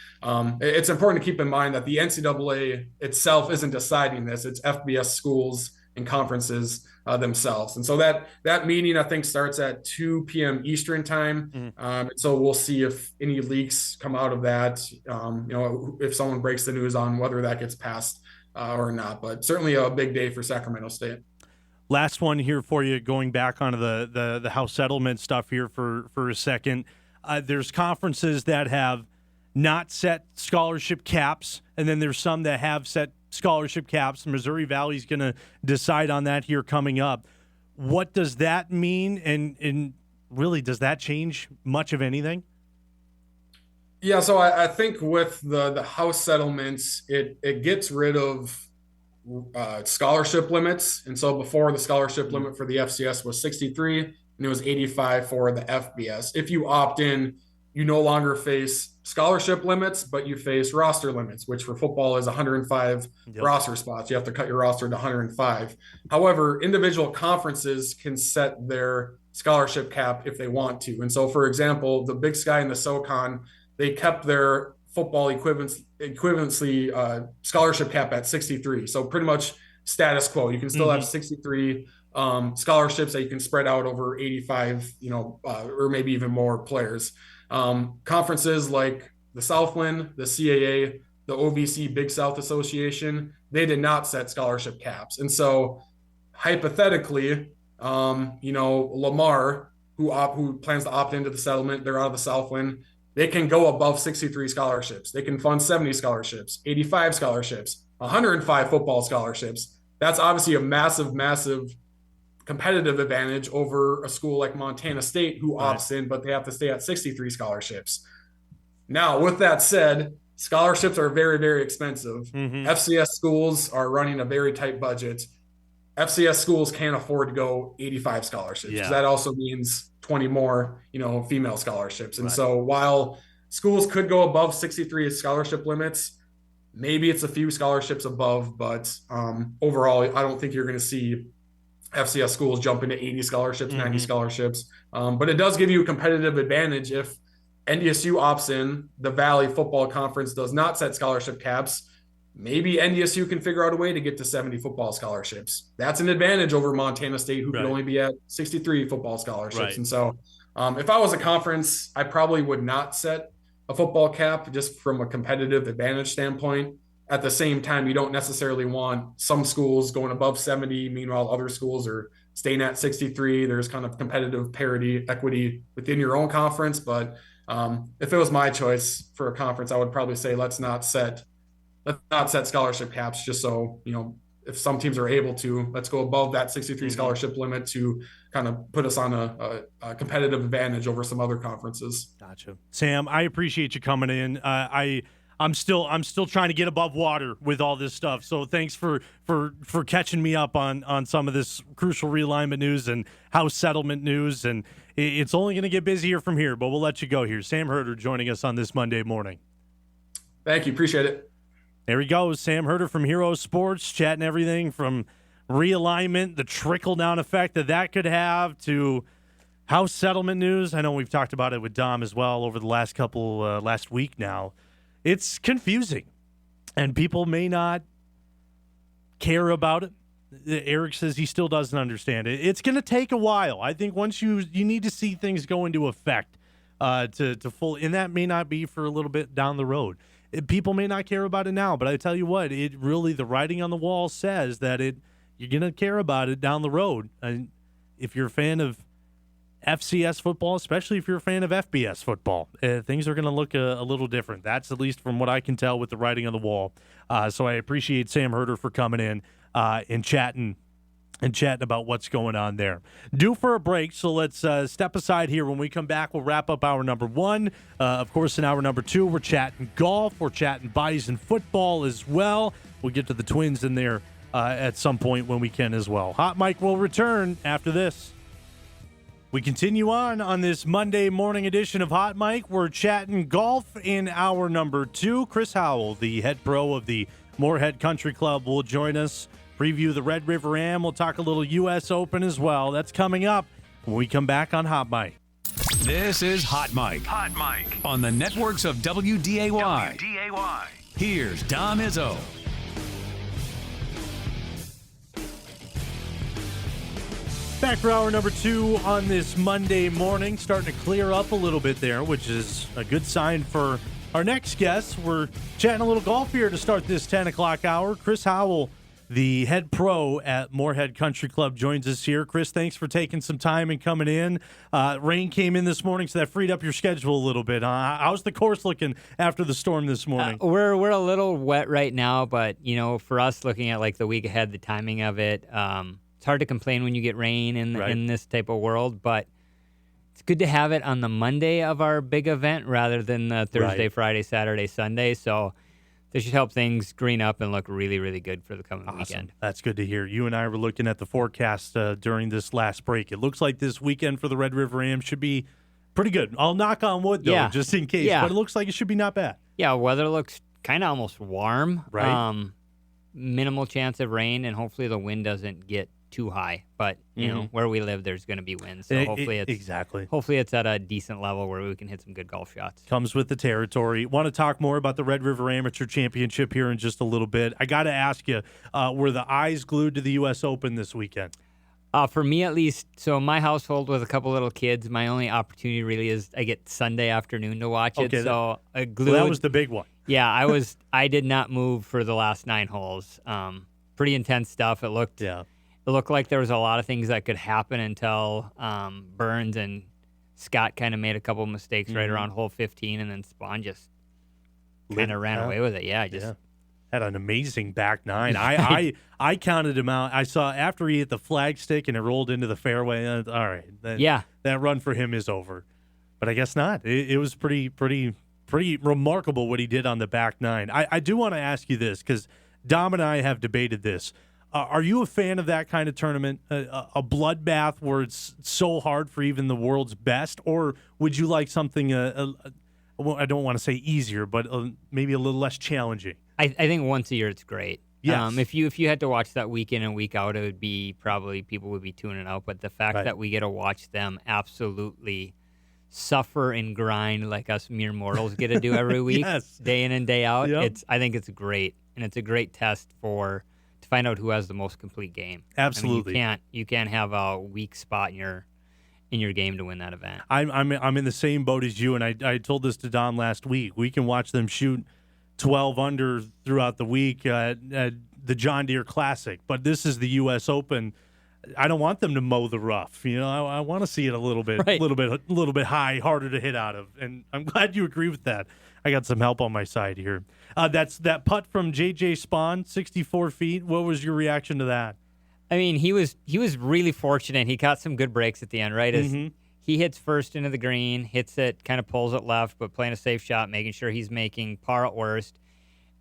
Speaker 3: it's important to keep in mind that the NCAA itself isn't deciding this. It's FBS schools and conferences themselves. And so that meeting, I think, starts at 2 p.m. Eastern time. So we'll see if any leaks come out of that, if someone breaks the news on whether that gets passed or not. But certainly a big day for Sacramento State.
Speaker 1: Last one here for you, going back onto the House settlement stuff here for a second. There's conferences that have not set scholarship caps, and then there's some that have set scholarship caps. Missouri Valley's going to decide on that here coming up. What does that mean, and really, does that change much of anything?
Speaker 3: Yeah, so I think with the House settlements, it gets rid of scholarship limits. And so before, the scholarship limit for the FCS was 63, and it was 85 for the FBS. If you opt in, you no longer face scholarship limits, but you face roster limits, which for football is 105 roster spots. You have to cut your roster to 105. However, individual conferences can set their scholarship cap if they want to. And so, for example, the Big Sky and the SoCon, they kept their football equivalency scholarship cap at 63. So pretty much status quo. You can still have 63 scholarships that you can spread out over 85, or maybe even more players. Conferences like the Southland, the CAA, the OVC Big South Association, they did not set scholarship caps. And so hypothetically, Lamar, who plans to opt into the settlement, they're out of the Southland, they can go above 63 scholarships. They can fund 70 scholarships, 85 scholarships, 105 football scholarships. That's obviously a massive, massive competitive advantage over a school like Montana State who opts in, but they have to stay at 63 scholarships. Now, with that said, scholarships are very, very expensive. FCS schools are running a very tight budget. FCS schools can't afford to go 85 scholarships. That also means 20 more, female scholarships. And so while schools could go above 63 scholarship limits, maybe it's a few scholarships above, but overall, I don't think you're going to see FCS schools jump into 80 scholarships, 90 scholarships. But it does give you a competitive advantage if NDSU opts in, the Valley Football Conference does not set scholarship caps. Maybe NDSU can figure out a way to get to 70 football scholarships. That's an advantage over Montana State, who could only be at 63 football scholarships. And so if I was a conference, I probably would not set a football cap just from a competitive advantage standpoint. At the same time, you don't necessarily want some schools going above 70. Meanwhile, other schools are staying at 63. There's kind of competitive parity, equity within your own conference. But if it was my choice for a conference, I would probably say let's not set scholarship caps, just so, if some teams are able to, let's go above that 63 scholarship limit to kind of put us on a competitive advantage over some other conferences.
Speaker 1: Gotcha. Sam, I appreciate you coming in. I'm still trying to get above water with all this stuff. So thanks for catching me up on some of this crucial realignment news and House settlement news. And it's only going to get busier from here, but we'll let you go here. Sam Herder joining us on this Monday morning.
Speaker 3: Thank you. Appreciate it.
Speaker 1: There he goes, Sam Herder from Hero Sports, chatting everything from realignment, the trickle-down effect that could have, to House settlement news. I know we've talked about it with Dom as well over the last week now. It's confusing, and people may not care about it. Eric says he still doesn't understand it. It's going to take a while. I think once you need to see things go into effect to full, and that may not be for a little bit down the road. People may not care about it now, but I tell you what, it really, the writing on the wall says that you're going to care about it down the road. And if you're a fan of FCS football, especially if you're a fan of FBS football, things are going to look a little different. That's at least from what I can tell with the writing on the wall. So I appreciate Sam Herder for coming in and chatting about what's going on there. Due for a break, so let's step aside here. When we come back, we'll wrap up hour number 1. Of course, in hour number 2, we're chatting golf. We're chatting bison football as well. We'll get to the Twins in there at some point when we can as well. Hot Mike will return after this. We continue on this Monday morning edition of Hot Mike. We're chatting golf in hour number 2. Chris Howell, the head pro of the Moorhead Country Club, will join us. Preview the Red River Am. We'll talk a little U.S. Open as well. That's coming up when we come back on Hot Mike.
Speaker 2: This is Hot Mike.
Speaker 9: Hot Mike.
Speaker 2: On the networks of WDAY.
Speaker 9: WDAY.
Speaker 2: Here's Dom Izzo.
Speaker 1: Back for hour number 2 on this Monday morning. Starting to clear up a little bit there, which is a good sign for our next guest. We're chatting a little golf here to start this 10 o'clock hour. Chris Howell, the head pro at Moorhead Country Club, joins us here. Chris, thanks for taking some time and coming in. Rain came in this morning, so that freed up your schedule a little bit. How's the course looking after the storm this morning?
Speaker 10: We're a little wet right now, but for us, looking at like the week ahead, the timing of it, it's hard to complain when you get rain in this type of world. But it's good to have it on the Monday of our big event rather than the Thursday, Friday, Saturday, Sunday. So this should help things green up and look really, really good for the coming weekend.
Speaker 1: That's good to hear. You and I were looking at the forecast during this last break. It looks like this weekend for the Red River Am should be pretty good. I'll knock on wood, though, just in case. But it looks like it should be not bad.
Speaker 10: Yeah, weather looks kind of almost warm.
Speaker 1: Right.
Speaker 10: Minimal chance of rain, and hopefully the wind doesn't get too high. But, where we live, there's going to be wind. So hopefully it's at a decent level where we can hit some good golf shots.
Speaker 1: Comes with the territory. Want to talk more about the Red River Amateur Championship here in just a little bit. I got to ask you, were the eyes glued to the U.S. Open this weekend?
Speaker 10: For me, at least. So my household with a couple little kids, my only opportunity really is I get Sunday afternoon to watch it. So glued.
Speaker 1: Well, that was the big one.
Speaker 10: Yeah, I did not move for the last 9 holes. Pretty intense stuff. It looked like there was a lot of things that could happen until Burns and Scott kind of made a couple mistakes right around hole 15, and then Spawn just kind of ran away with it.
Speaker 1: Had an amazing back 9. I counted him out. I saw after he hit the flagstick and it rolled into the fairway. All right, that run for him is over. But I guess not. It was pretty remarkable what he did on the back 9. I do want to ask you this because Dom and I have debated this. Are you a fan of that kind of tournament, a bloodbath where it's so hard for even the world's best, or would you like something, I don't want to say easier, but maybe a little less challenging?
Speaker 10: I think once a year it's great.
Speaker 1: Yes.
Speaker 10: If you had to watch that week in and week out, it would be probably people would be tuning out. But the fact that we get to watch them absolutely suffer and grind like us mere mortals get to do every week, day in and day out, I think it's great, and it's a great test to find out who has the most complete game.
Speaker 1: Absolutely.
Speaker 10: I mean, you can't have a weak spot in your game to win that event.
Speaker 1: I'm in the same boat as you, and I told this to Don last week. We can watch them shoot 12 under throughout the week at the John Deere Classic, but this is the U.S. Open. I don't want them to mow the rough. I want to see it a little bit high, harder to hit out of, and I'm glad you agree with that. I got some help on my side here. That's that putt from J.J. Spawn, 64 feet. What was your reaction to that?
Speaker 10: I mean, he was really fortunate. He caught some good breaks at the end, right? As he hits first into the green, hits it, kind of pulls it left, but playing a safe shot, making sure he's making par at worst.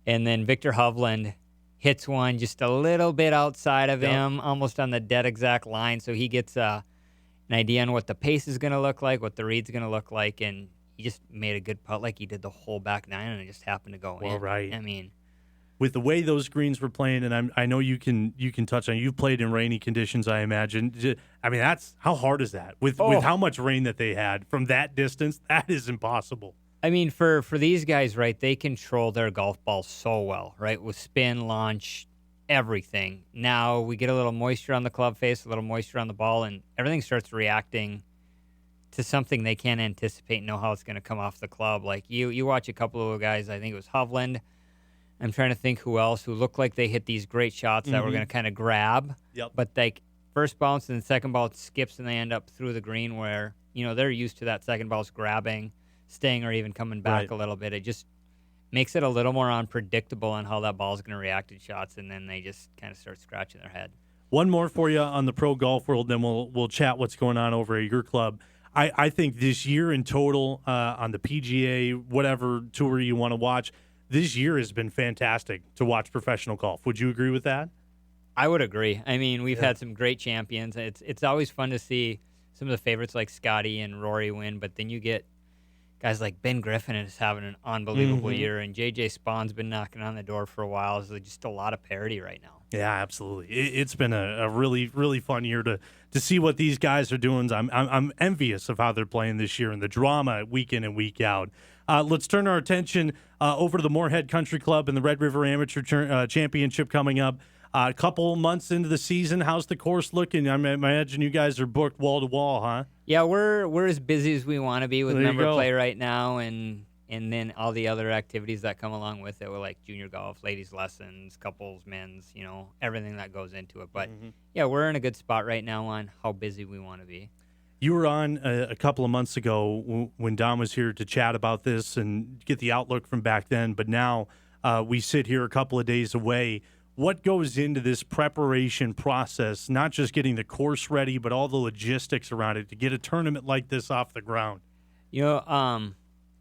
Speaker 10: And then Victor Hovland hits one just a little bit outside of him, almost on the dead exact line. So he gets an idea on what the pace is going to look like, what the read's going to look like, and he just made a good putt like he did the whole back 9, and it just happened to go in.
Speaker 1: Right.
Speaker 10: I mean,
Speaker 1: with the way those greens were playing, and I know you can touch on. You've played in rainy conditions, I imagine. I mean, that's how hard is that with how much rain that they had from that distance? That is impossible.
Speaker 10: I mean, for these guys, right? They control their golf ball so well, right? With spin, launch, everything. Now we get a little moisture on the club face, a little moisture on the ball, and everything starts reacting to something they can't anticipate and know how it's going to come off the club. Like you watch a couple of guys, I think it was Hovland. I'm trying to think who else who looked like they hit these great shots that were going to kind of grab.
Speaker 1: Yep.
Speaker 10: But like first bounce and the second bounce skips and they end up through the green where, they're used to that second bounce grabbing, staying, or even coming back a little bit. It just makes it a little more unpredictable on how that ball's going to react to shots, and then they just kind of start scratching their head.
Speaker 1: One more for you on the pro golf world, then we'll chat what's going on over at your club. I think this year in total on the PGA, whatever tour you want to watch, this year has been fantastic to watch professional golf. Would you agree with that?
Speaker 10: I would agree. I mean, we've had some great champions. It's always fun to see some of the favorites like Scotty and Rory win, but then you get guys like Ben Griffin is having an unbelievable year, and J.J. Spawn's been knocking on the door for a while. So just a lot of parity right now.
Speaker 1: Yeah, absolutely. It's been a really, really fun year to see what these guys are doing. I'm envious of how they're playing this year and the drama week in and week out. Let's turn our attention over to the Moorhead Country Club and the Red River Amateur Championship coming up. A couple months into the season, how's the course looking? I imagine you guys are booked wall to wall, huh?
Speaker 10: Yeah, we're as busy as we want to be with member play right now, and then all the other activities that come along with it, with like junior golf, ladies lessons, couples, men's, everything that goes into it. But yeah, we're in a good spot right now on how busy we want to be.
Speaker 1: You were on a couple of months ago when Dom was here to chat about this and get the outlook from back then, but now we sit here a couple of days away. What goes into this preparation process, not just getting the course ready, but all the logistics around it to get a tournament like this off the ground?
Speaker 10: It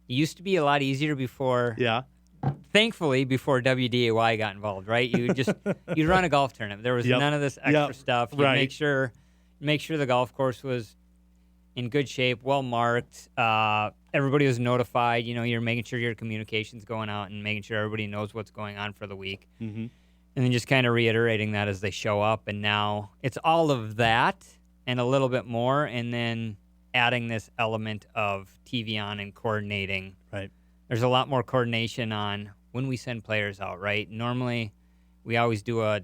Speaker 10: used to be a lot easier before.
Speaker 1: Yeah.
Speaker 10: Thankfully, before WDAY got involved, right? You'd run a golf tournament. There was none of this extra stuff. You'd make sure the golf course was in good shape, well marked. Everybody was notified. You're making sure your communication's going out and making sure everybody knows what's going on for the week. Mm-hmm. And then just kind of reiterating that as they show up. And now it's all of that and a little bit more, and then adding this element of TV on and coordinating.
Speaker 1: Right.
Speaker 10: There's a lot more coordination on when we send players out, right? Normally, we always do a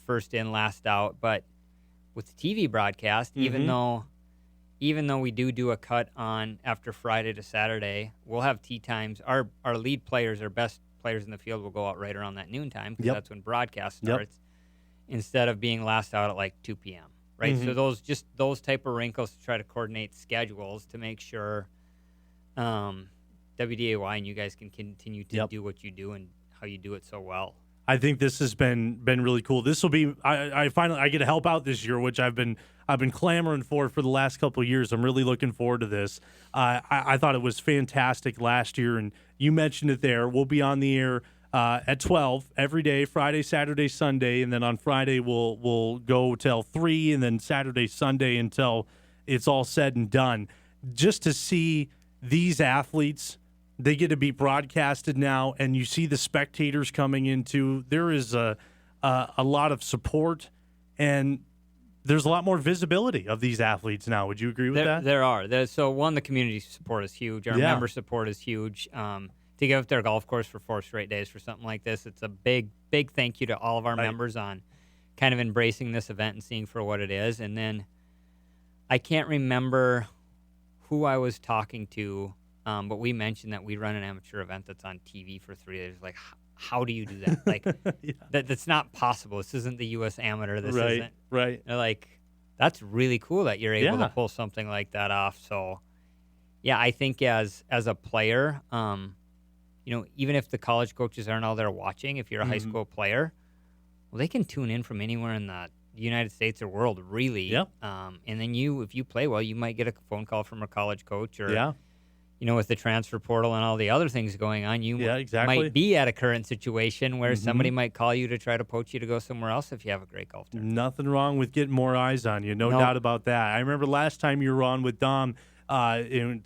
Speaker 10: first in, last out. But with the TV broadcast, even though we do a cut on after Friday to Saturday, we'll have tee times. Our lead players, our best players in the field will go out right around that noon time because that's when broadcast starts, instead of being last out at like 2 p.m., right? So those type of wrinkles to try to coordinate schedules to make sure WDAY and you guys can continue to do what you do and how you do it so well.
Speaker 1: I think this has been really cool. This will be I finally get to help out this year, which I've been clamoring for the last couple of years. I'm really looking forward to this. I thought it was fantastic last year, and you mentioned it there. We'll be on the air at 12 every day, Friday, Saturday, Sunday, and then on Friday we'll go till 3, and then Saturday, Sunday until it's all said and done. Just to see these athletes. They get to be broadcasted now, and you see the spectators coming into. There is a lot of support, and there's a lot more visibility of these athletes now. Would you agree with that?
Speaker 10: There are. So, one, the community support is huge. Our member support is huge. To give up their golf course for 4 straight days for something like this, it's a big, big thank you to all of our members on kind of embracing this event and seeing for what it is. And then I can't remember who I was talking to, but we mentioned that we run an amateur event that's on TV for 3 days. Like, how do you do that? Like, that's not possible. This isn't the U.S. Amateur. This isn't.
Speaker 1: Right.
Speaker 10: They're like, that's really cool that you're able to pull something like that off. So, yeah, I think as a player, even if the college coaches aren't all there watching, if you're a high school player, well, they can tune in from anywhere in the United States or world, really.
Speaker 1: Yep.
Speaker 10: And then if you play well, you might get a phone call from a college coach or with the transfer portal and all the other things going on, you might be at a current situation where somebody might call you to try to poach you to go somewhere else if you have a great golf tournament.
Speaker 1: Nothing wrong with getting more eyes on you, no doubt about that. I remember last time you were on with Dom,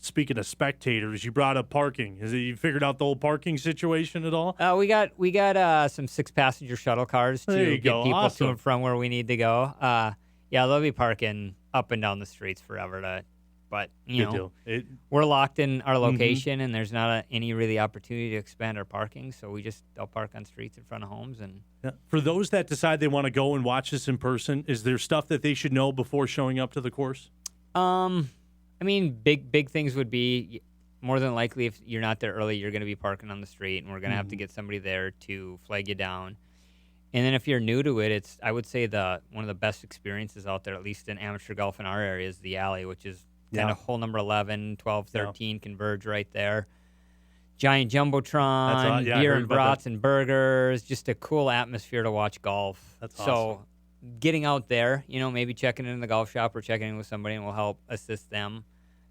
Speaker 1: speaking of spectators, you brought up parking. You figured out the whole parking situation at all?
Speaker 10: We got some 6-passenger shuttle cars to get people to and from where we need to go. They'll be parking up and down the streets forever But, we're locked in our location, and there's not any really opportunity to expand our parking, so they'll park on streets in front of homes. And
Speaker 1: for those that decide they want to go and watch this in person, is there stuff that they should know before showing up to the course?
Speaker 10: I mean, big things would be more than likely if you're not there early, you're going to be parking on the street, and we're going to have to get somebody there to flag you down. And then if you're new to it, I would say one of the best experiences out there, at least in amateur golf in our area, is the alley, which is kind of hole number 11, 12, 13 converge right there. Giant jumbotron, beer and brats and burgers, just a cool atmosphere to watch golf.
Speaker 1: That's awesome.
Speaker 10: So getting out there, maybe checking in the golf shop or checking in with somebody, and will help assist them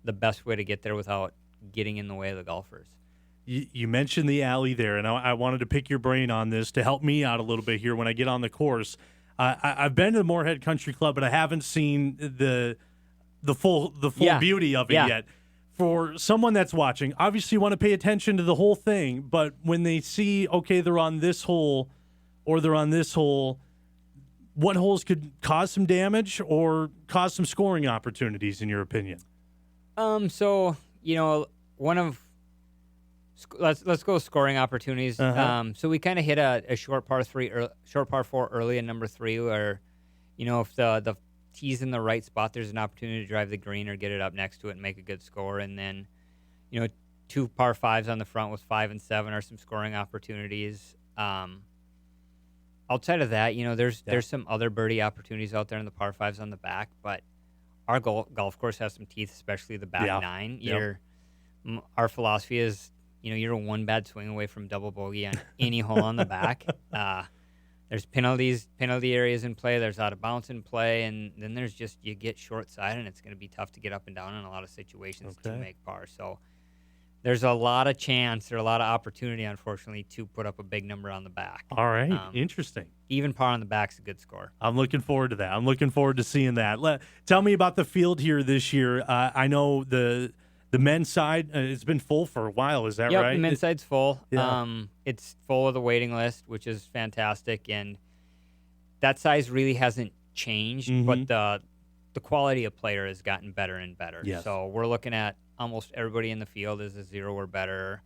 Speaker 10: the best way to get there without getting in the way of the golfers.
Speaker 1: You mentioned the alley there, and I wanted to pick your brain on this to help me out a little bit here when I get on the course. I've been to the Moorhead Country Club, but I haven't seen the full beauty of it yet. For someone that's watching, obviously you want to pay attention to the whole thing, but when they see, okay, they're on this hole or they're on this hole, what holes could cause some damage or cause some scoring opportunities, in your opinion?
Speaker 10: So, let's go scoring opportunities. So we kind of hit a short par 4 early in number 3 where, if the tee's in the right spot, there's an opportunity to drive the green or get it up next to it and make a good score. And then, 2 par 5s on the front with 5 and 7 are some scoring opportunities. Outside of that, there's some other birdie opportunities out there in the par 5s on the back, but our golf course has some teeth, especially the back 9. Our philosophy is, you're a one bad swing away from double bogey on any hole on the back. There's penalty areas in play. There's out of bounds in play, and then there's just you get short side, and it's going to be tough to get up and down in a lot of situations to make par. So there's a lot of chance or a lot of opportunity, unfortunately, to put up a big number on the back.
Speaker 1: All right, interesting.
Speaker 10: Even par on the back's a good score.
Speaker 1: I'm looking forward to that. I'm looking forward to seeing that. Tell me about the field here this year. I know the men's side, it's been full for a while. Is that right?
Speaker 10: Yep, the men's side's full.
Speaker 1: Yeah.
Speaker 10: It's full of the waiting list, which is fantastic. And that size really hasn't changed, but the quality of player has gotten better and better.
Speaker 1: Yes.
Speaker 10: So we're looking at almost everybody in the field is a 0 or better.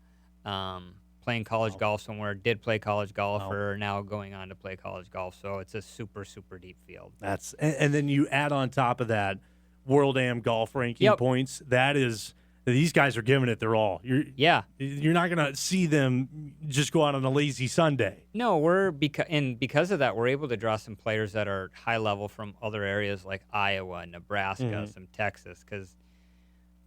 Speaker 10: Playing college golf somewhere, did play college golf, or now going on to play college golf. So it's a super, super deep field.
Speaker 1: And then you add on top of that World Am golf ranking points. That is... These guys are giving it their all. You're not going to see them just go out on a lazy Sunday.
Speaker 10: No, because of that, we're able to draw some players that are high level from other areas like Iowa, Nebraska, some Texas, because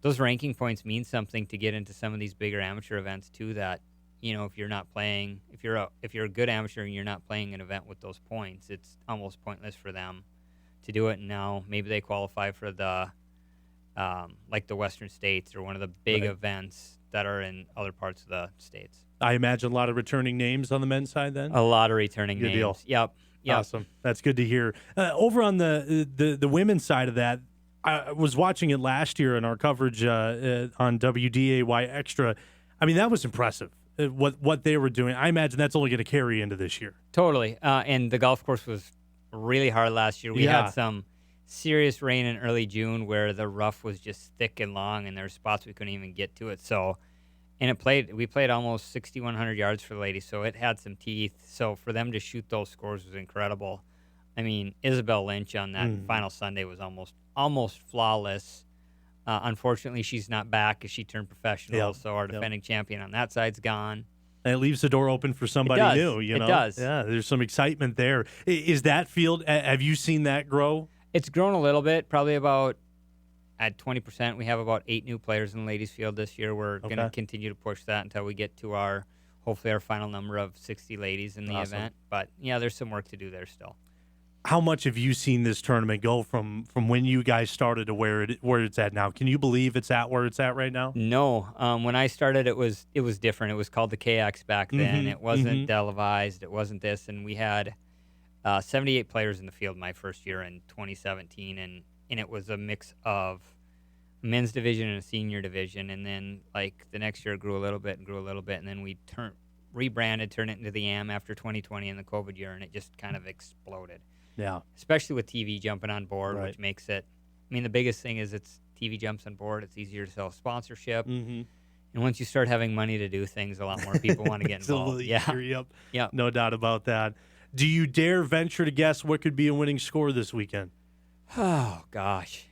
Speaker 10: those ranking points mean something to get into some of these bigger amateur events too. That if you're not playing, if you're a good amateur and you're not playing an event with those points, it's almost pointless for them to do it. And now maybe they qualify for the like the Western States or one of the big events that are in other parts of the states.
Speaker 1: I imagine a lot of returning names on the men's side then?
Speaker 10: A lot of returning names.
Speaker 1: Deal.
Speaker 10: Yep.
Speaker 1: Awesome. That's good to hear. Over on the women's side of that, I was watching it last year in our coverage on WDAY Extra. I mean, that was impressive, what they were doing. I imagine that's only going to carry into this year.
Speaker 10: Totally. And the golf course was really hard last year. We had some serious rain in early June where the rough was just thick and long, and there were spots we couldn't even get to it. So, and we played almost 6,100 yards for the ladies, so it had some teeth. So for them to shoot those scores was incredible. I mean, Isabel Lynch on that final Sunday was almost flawless. Unfortunately, she's not back because she turned professional, so our defending champion on that side's gone.
Speaker 1: And it leaves the door open for somebody new.
Speaker 10: It does.
Speaker 1: Yeah, there's some excitement there. Is that field? Have you seen that grow?
Speaker 10: It's grown a little bit, probably about at 20%. We have about 8 new players in the ladies' field this year. We're going to continue to push that until we get to hopefully our final number of 60 ladies in the event. But yeah, there's some work to do there still.
Speaker 1: How much have you seen this tournament go from when you guys started to where it's at now? Can you believe it's at where it's at right now?
Speaker 10: No. When I started, it was different. It was called the KX back then. It wasn't televised. It wasn't this, and we had 78 players in the field my first year in 2017, and it was a mix of men's division and a senior division, and then like the next year it grew a little bit, and then we rebranded, turned it into the AM after 2020 and the COVID year, and it just kind of exploded.
Speaker 1: Yeah.
Speaker 10: Especially with TV jumping on board, which makes it, I mean, the biggest thing is TV jumps on board, it's easier to sell sponsorship. And once you start having money to do things, a lot more people want to get involved.
Speaker 1: Yep. No doubt about that. Do you dare venture to guess what could be a winning score this weekend?
Speaker 10: Oh, gosh.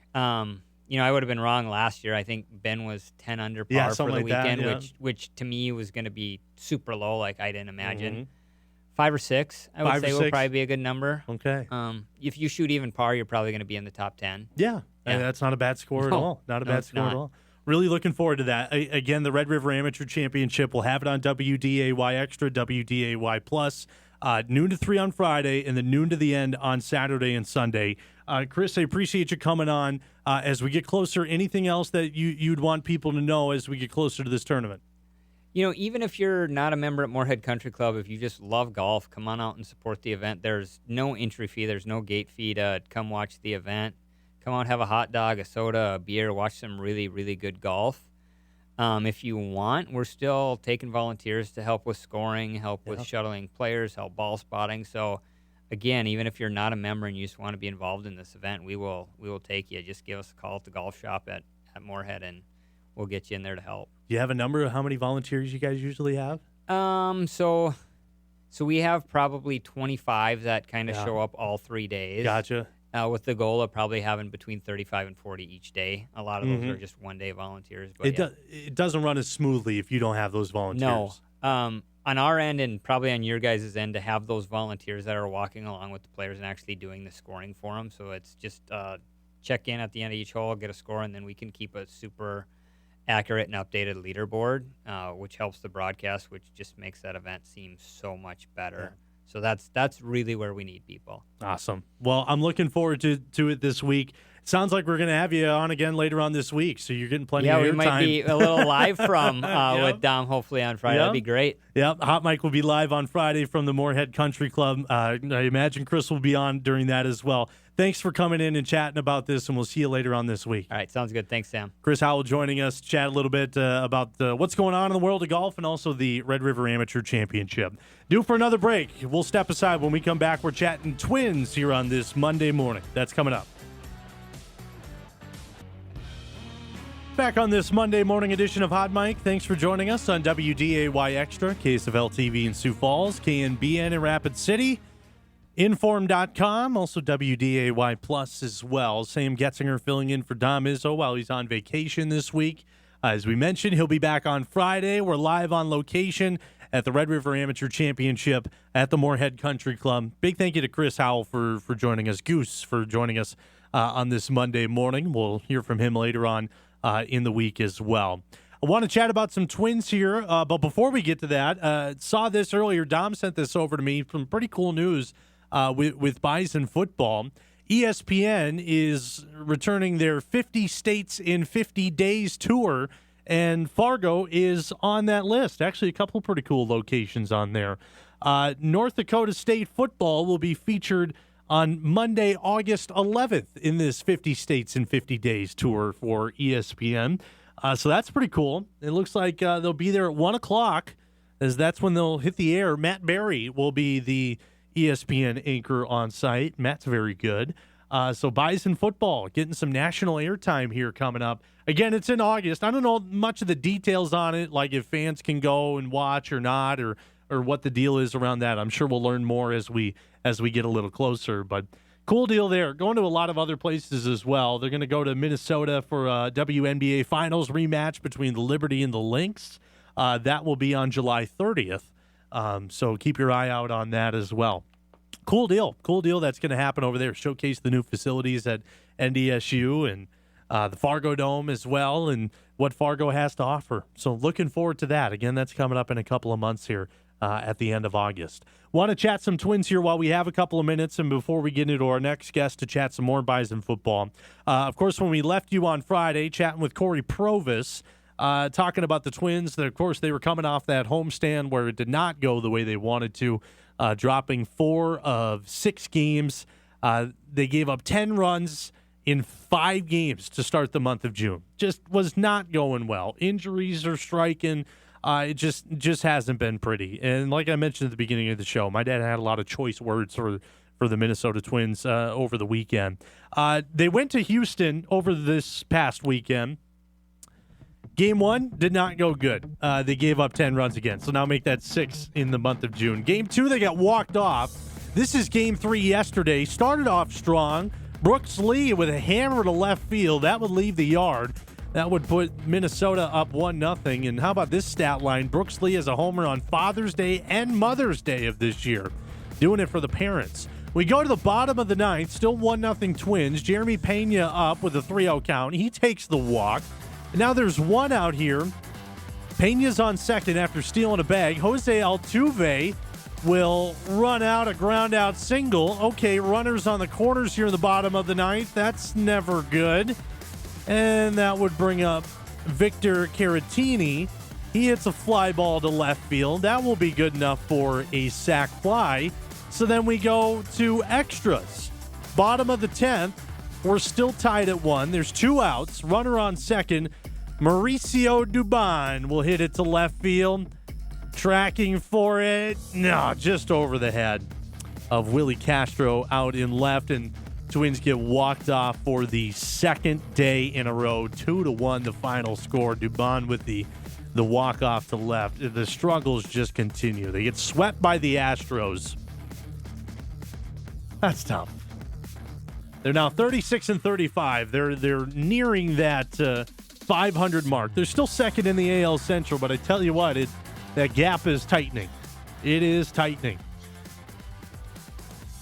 Speaker 10: I would have been wrong last year. I think Ben was 10 under par for the
Speaker 1: like
Speaker 10: weekend,
Speaker 1: that,
Speaker 10: which to me was going to be super low, like I didn't imagine. 5 or 6, I would say, will probably be a good number.
Speaker 1: Okay.
Speaker 10: If you shoot even par, you're probably going to be in the top 10.
Speaker 1: Yeah. That's not a bad score at all. Not a bad score at all. Really looking forward to that. Again, the Red River Amateur Championship, we'll have it on WDAY Extra, WDAY Plus, noon to 3 on Friday, and then noon to the end on Saturday and Sunday. Chris, I appreciate you coming on. As we get closer, anything else that you'd want people to know as we get closer to this tournament?
Speaker 10: Even if you're not a member at Moorhead Country Club, if you just love golf, come on out and support the event. There's no entry fee. There's no gate fee to come watch the event. Come out, have a hot dog, a soda, a beer, watch some really, really good golf. If you want, we're still taking volunteers to help with scoring, help with shuttling players, help ball spotting. So, again, even if you're not a member and you just want to be involved in this event, we will take you. Just give us a call at the golf shop at Moorhead, and we'll get you in there to help.
Speaker 1: Do you have a number of how many volunteers you guys usually have?
Speaker 10: So we have probably 25 that kind of show up all 3 days.
Speaker 1: Gotcha.
Speaker 10: With the goal of probably having between 35 and 40 each day. A lot of those are just one-day volunteers. But
Speaker 1: it doesn't run as smoothly if you don't have those volunteers.
Speaker 10: No. On our end and probably on your guys' end, to have those volunteers that are walking along with the players and actually doing the scoring for them. So it's just check in at the end of each hole, get a score, and then we can keep a super accurate and updated leaderboard, which helps the broadcast, which just makes that event seem so much better. Yeah. So that's really where we need people. Awesome.
Speaker 1: Well, I'm looking forward to it this week. Sounds like we're going to have you on again later on this week, so you're getting plenty of airtime.
Speaker 10: Yeah, we might be a little live from with Dom, hopefully, on Friday. That'd be great.
Speaker 1: Yep, Hot Mike will be live on Friday from the Moorhead Country Club. I imagine Chris will be on during that as well. Thanks for coming in and chatting about this, and we'll see you later on this week.
Speaker 10: All right, sounds good. Thanks, Sam.
Speaker 1: Chris Howell joining us, chat a little bit about what's going on in the world of golf and also the Red River Amateur Championship. Due for another break. We'll step aside. When we come back, we're chatting Twins here on this Monday morning. That's coming up. Back on this Monday morning edition of Hot Mike. Thanks for joining us on WDAY Extra, KSFL TV in Sioux Falls, KNBN in Rapid City, Inform.com, also WDAY Plus as well. Sam Getzinger filling in for Dom Izzo while he's on vacation this week. As we mentioned, he'll be back on Friday. We're live on location at the Red River Amateur Championship at the Moorhead Country Club. Big thank you to Chris Howell for joining us, Goose for joining us on this Monday morning. We'll hear from him later on in the week as well. I want to chat about some Twins here, but before we get to that, saw this earlier. Dom sent this over to me. Some pretty cool news with Bison football. ESPN is returning their 50 States in 50 Days tour, and Fargo is on that list. Actually, a couple pretty cool locations on there. North Dakota State football will be featured on Monday, August 11th in this 50 States in 50 Days tour for ESPN. So that's pretty cool. It looks like they'll be there at 1 o'clock, as that's when they'll hit the air. Matt Berry will be the ESPN anchor on site. Matt's very good. So Bison football getting some national airtime here coming up. Again, it's in August. I don't know much of the details on it, like if fans can go and watch or not, or what the deal is around that. I'm sure we'll learn more as we get a little closer. But cool deal there. Going to a lot of other places as well. They're going to go to Minnesota for a WNBA Finals rematch between the Liberty and the Lynx. That will be on July 30th. So keep your eye out on that as well. Cool deal that's going to happen over there. Showcase the new facilities at NDSU and the Fargo Dome as well, and what Fargo has to offer. So looking forward to that. Again, that's coming up in a couple of months here at the end of August. Want to chat some Twins here while we have a couple of minutes, and before we get into our next guest to chat some more Bison football. Of course, when we left you on Friday, chatting with Corey Provis, talking about the Twins, that of course they were coming off that homestand where it did not go the way they wanted to, dropping 4 of 6 games. They gave up 10 runs in 5 games to start the month of June. Just was not going well. Injuries are striking. It just hasn't been pretty. And like I mentioned at the beginning of the show, my dad had a lot of choice words for the Minnesota Twins over the weekend. They went to Houston over this past weekend. Game 1 did not go good. They gave up 10 runs again, so now make that 6 in the month of June. Game 2, they got walked off. This is Game 3 yesterday. Started off strong. Brooks Lee with a hammer to left field. That would leave the yard. That would put Minnesota up 1-0. And how about this stat line? Brooks Lee has a homer on Father's Day and Mother's Day of this year. Doing it for the parents. We go to the bottom of the ninth. Still 1-0 Twins. Jeremy Pena up with a 3-0 count. He takes the walk. And now there's one out here. Pena's on second after stealing a bag. Jose Altuve will run out a ground-out single. Okay, runners on the corners here in the bottom of the ninth. That's never good. And that would bring up Victor Caratini. He hits a fly ball to left field. That will be good enough for a sac fly. So then we go to extras. Bottom of the 10th. We're still tied at 1. There's 2 outs. Runner on second. Mauricio Dubon will hit it to left field. Tracking for it. No, just over the head of Willie Castro out in left. And Twins get walked off for the second day in a row. 2-1 the final score. Dubon with the walk-off to left. The struggles just continue. They get swept by the Astros. That's tough. They're now 36-35. They're nearing that 500 mark. They're still second in the AL Central, but I tell you what, that gap is tightening. It is tightening.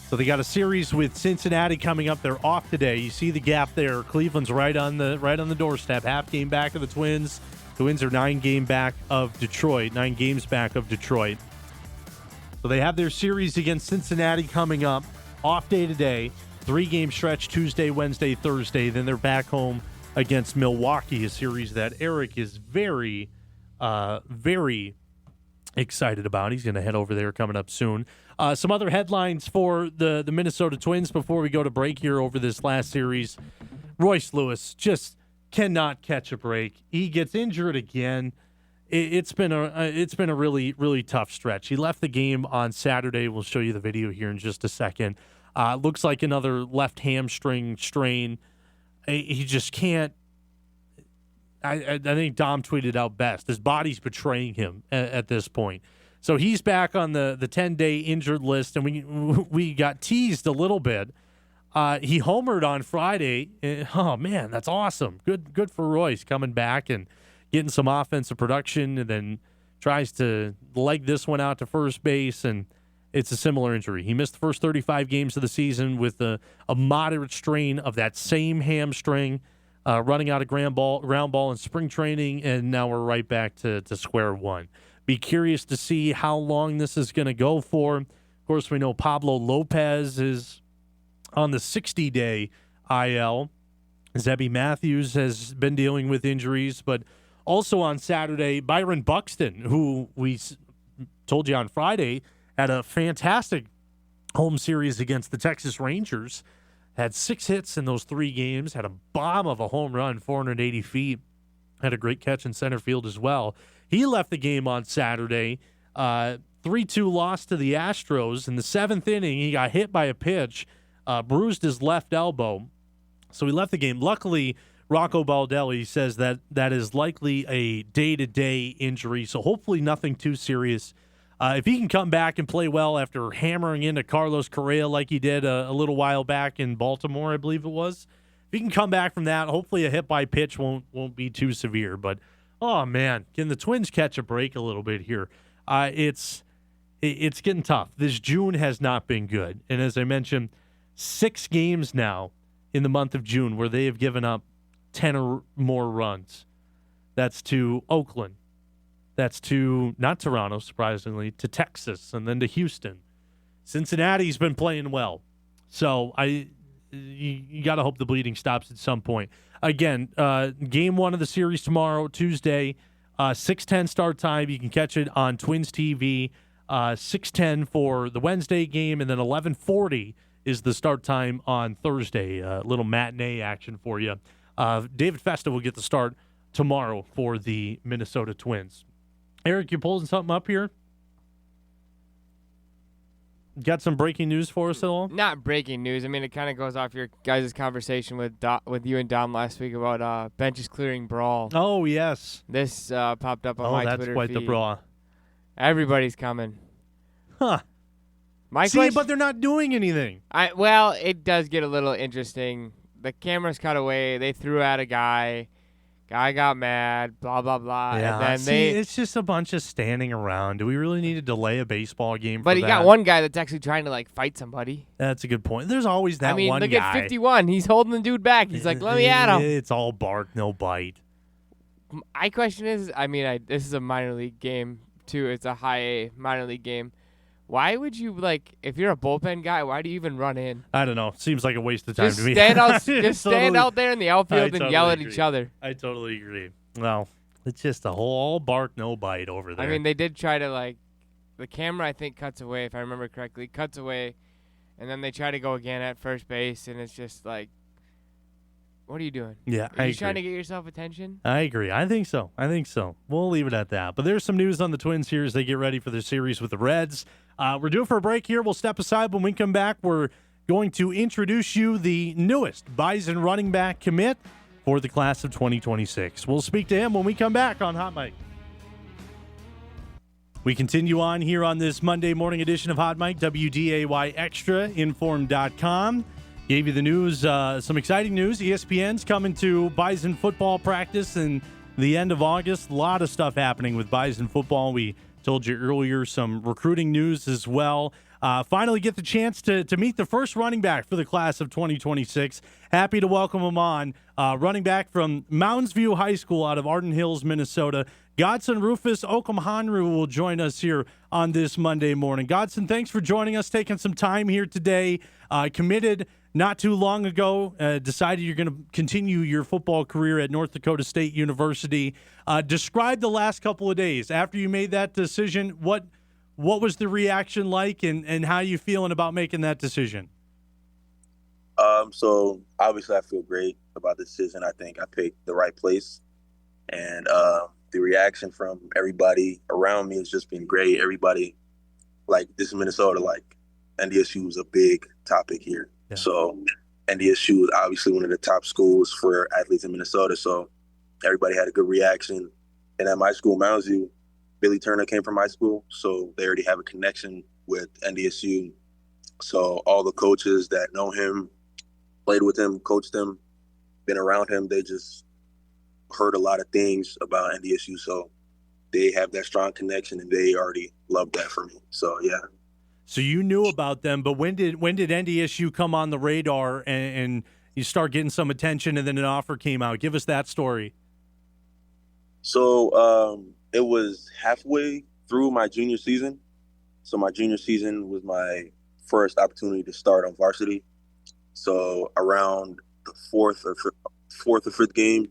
Speaker 1: So they got a series with Cincinnati coming up. They're off today. You see the gap there. Cleveland's right on the doorstep. Half game back of the Twins. Twins are 9 games back of Detroit. So they have their series against Cincinnati coming up. Off day today. 3-game stretch Tuesday, Wednesday, Thursday. Then they're back home against Milwaukee, a series that Eric is very, very excited about. He's going to head over there coming up soon. Some other headlines for the Minnesota Twins before we go to break here over this last series. Royce Lewis just cannot catch a break. He gets injured again. It's been a really, really tough stretch. He left the game on Saturday. We'll show you the video here in just a second. Looks like another left hamstring strain. He just can't. I think Dom tweeted out best. His body's betraying him at this point. So he's back on the 10-day injured list, and we got teased a little bit. He homered on Friday. Oh man, that's awesome. Good for Royce coming back and getting some offensive production, and then tries to leg this one out to first base, and it's a similar injury. He missed the first 35 games of the season with a moderate strain of that same hamstring, running out of ground ball in spring training, and now we're right back to square one. Be curious to see how long this is going to go for. Of course, we know Pablo Lopez is on the 60-day IL. Zebby Matthews has been dealing with injuries, but also on Saturday, Byron Buxton, who we told you on Friday had a fantastic home series against the Texas Rangers, had 6 hits in those 3 games, had a bomb of a home run, 480 feet, had a great catch in center field as well. He left the game on Saturday, 3-2 loss to the Astros. In the 7th inning, he got hit by a pitch, bruised his left elbow, so he left the game. Luckily, Rocco Baldelli says that is likely a day-to-day injury, so hopefully nothing too serious. If he can come back and play well after hammering into Carlos Correa like he did a little while back in Baltimore, I believe it was, if he can come back from that, hopefully a hit by pitch won't be too severe. But, oh, man, can the Twins catch a break a little bit here? It's getting tough. This June has not been good. And as I mentioned, 6 games now in the month of June where they have given up 10 or more runs. That's to Oakland. That's to, not Toronto, surprisingly, to Texas and then to Houston. Cincinnati's been playing well. So you got to hope the bleeding stops at some point. Again, game 1 of the series tomorrow, Tuesday, 6:10 start time. You can catch it on Twins TV, 6:10 for the Wednesday game, and then 11:40 is the start time on Thursday. A little matinee action for you. David Festa will get the start tomorrow for the Minnesota Twins. Eric, you pulling something up here? Got some breaking news for us at all?
Speaker 11: Not breaking news. I mean, it kind of goes off your guys' conversation with you and Dom last week about benches clearing brawl.
Speaker 1: Oh, yes.
Speaker 11: This popped up on my Twitter feed.
Speaker 1: Oh, that's quite the brawl.
Speaker 11: Everybody's coming.
Speaker 1: Huh. But they're not doing anything.
Speaker 11: Well, it does get a little interesting. The cameras cut away. They threw at a guy. Guy got mad. Blah blah blah.
Speaker 1: Yeah.
Speaker 11: And then
Speaker 1: it's just a bunch of standing around. Do we really need to delay a baseball game?
Speaker 11: But
Speaker 1: for
Speaker 11: he got one guy that's actually trying to fight somebody.
Speaker 1: That's a good point. There's always that one guy.
Speaker 11: Look at 51. He's holding the dude back. He's like, let me at him.
Speaker 1: It's all bark, no bite.
Speaker 11: My question is, this is a minor league game too. It's a high A minor league game. Why would you if you're a bullpen guy? Why do you even run in?
Speaker 1: I don't know. Seems like a waste of time to me.
Speaker 11: Stand out there in the outfield and yell at each other.
Speaker 1: I totally agree. Well, it's just a whole all bark, no bite over there.
Speaker 11: They did try to the camera I think cuts away if I remember correctly, cuts away, and then they try to go again at first base, and it's just what are you doing?
Speaker 1: Yeah,
Speaker 11: Are you trying to get yourself attention?
Speaker 1: I agree. I think so. We'll leave it at that. But there's some news on the Twins here as they get ready for their series with the Reds. We're due for a break here. We'll step aside. When we come back, we're going to introduce you the newest Bison running back commit for the class of 2026. We'll speak to him when we come back on Hot Mic. We continue on here on this Monday morning edition of Hot Mic, WDAY Extra, Inform.com. Gave you the news, some exciting news. ESPN's coming to Bison football practice in the end of August. A lot of stuff happening with Bison football. We told you earlier some recruiting news as well. Finally get the chance to meet the first running back for the class of 2026. Happy to welcome him on. Running back from Mounds View High School out of Arden Hills, Minnesota. Godson Rufus-Okomhanru will join us here on this Monday morning. Godson, thanks for joining us, taking some time here today. Committed not too long ago, decided you're going to continue your football career at North Dakota State University. Describe the last couple of days after you made that decision. What was the reaction like, and how are you feeling about making that decision?
Speaker 12: So obviously I feel great about the decision. I think I picked the right place, and the reaction from everybody around me has just been great. Everybody, this is Minnesota, NDSU is a big topic here. Yeah. So NDSU is obviously one of the top schools for athletes in Minnesota. So everybody had a good reaction. And at my school, Mounds View, Billy Turner came from my school, so they already have a connection with NDSU. So all the coaches that know him, played with him, coached him, been around him, they just heard a lot of things about NDSU. So they have that strong connection, and they already love that for me. So, yeah.
Speaker 1: So you knew about them, but when did NDSU come on the radar and you start getting some attention, and then an offer came out? Give us that story.
Speaker 12: So it was halfway through my junior season. So my junior season was my first opportunity to start on varsity. So around the fourth or fifth game,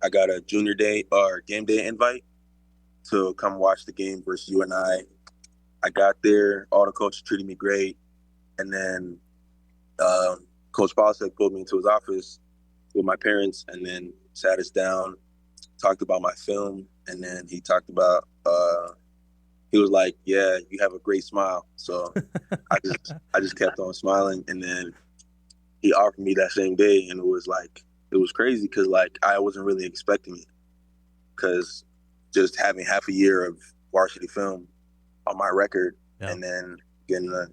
Speaker 12: I got a junior day or game day invite to come watch the game versus UNI. I got there, all the coaches treated me great, and then Coach Paulsek pulled me into his office with my parents, and then sat us down, talked about my film, and then he talked about he was like, "Yeah, you have a great smile." So I just kept on smiling, and then he offered me that same day, and it was crazy because I wasn't really expecting it, because just having half a year of varsity film on my record, yeah, and then getting a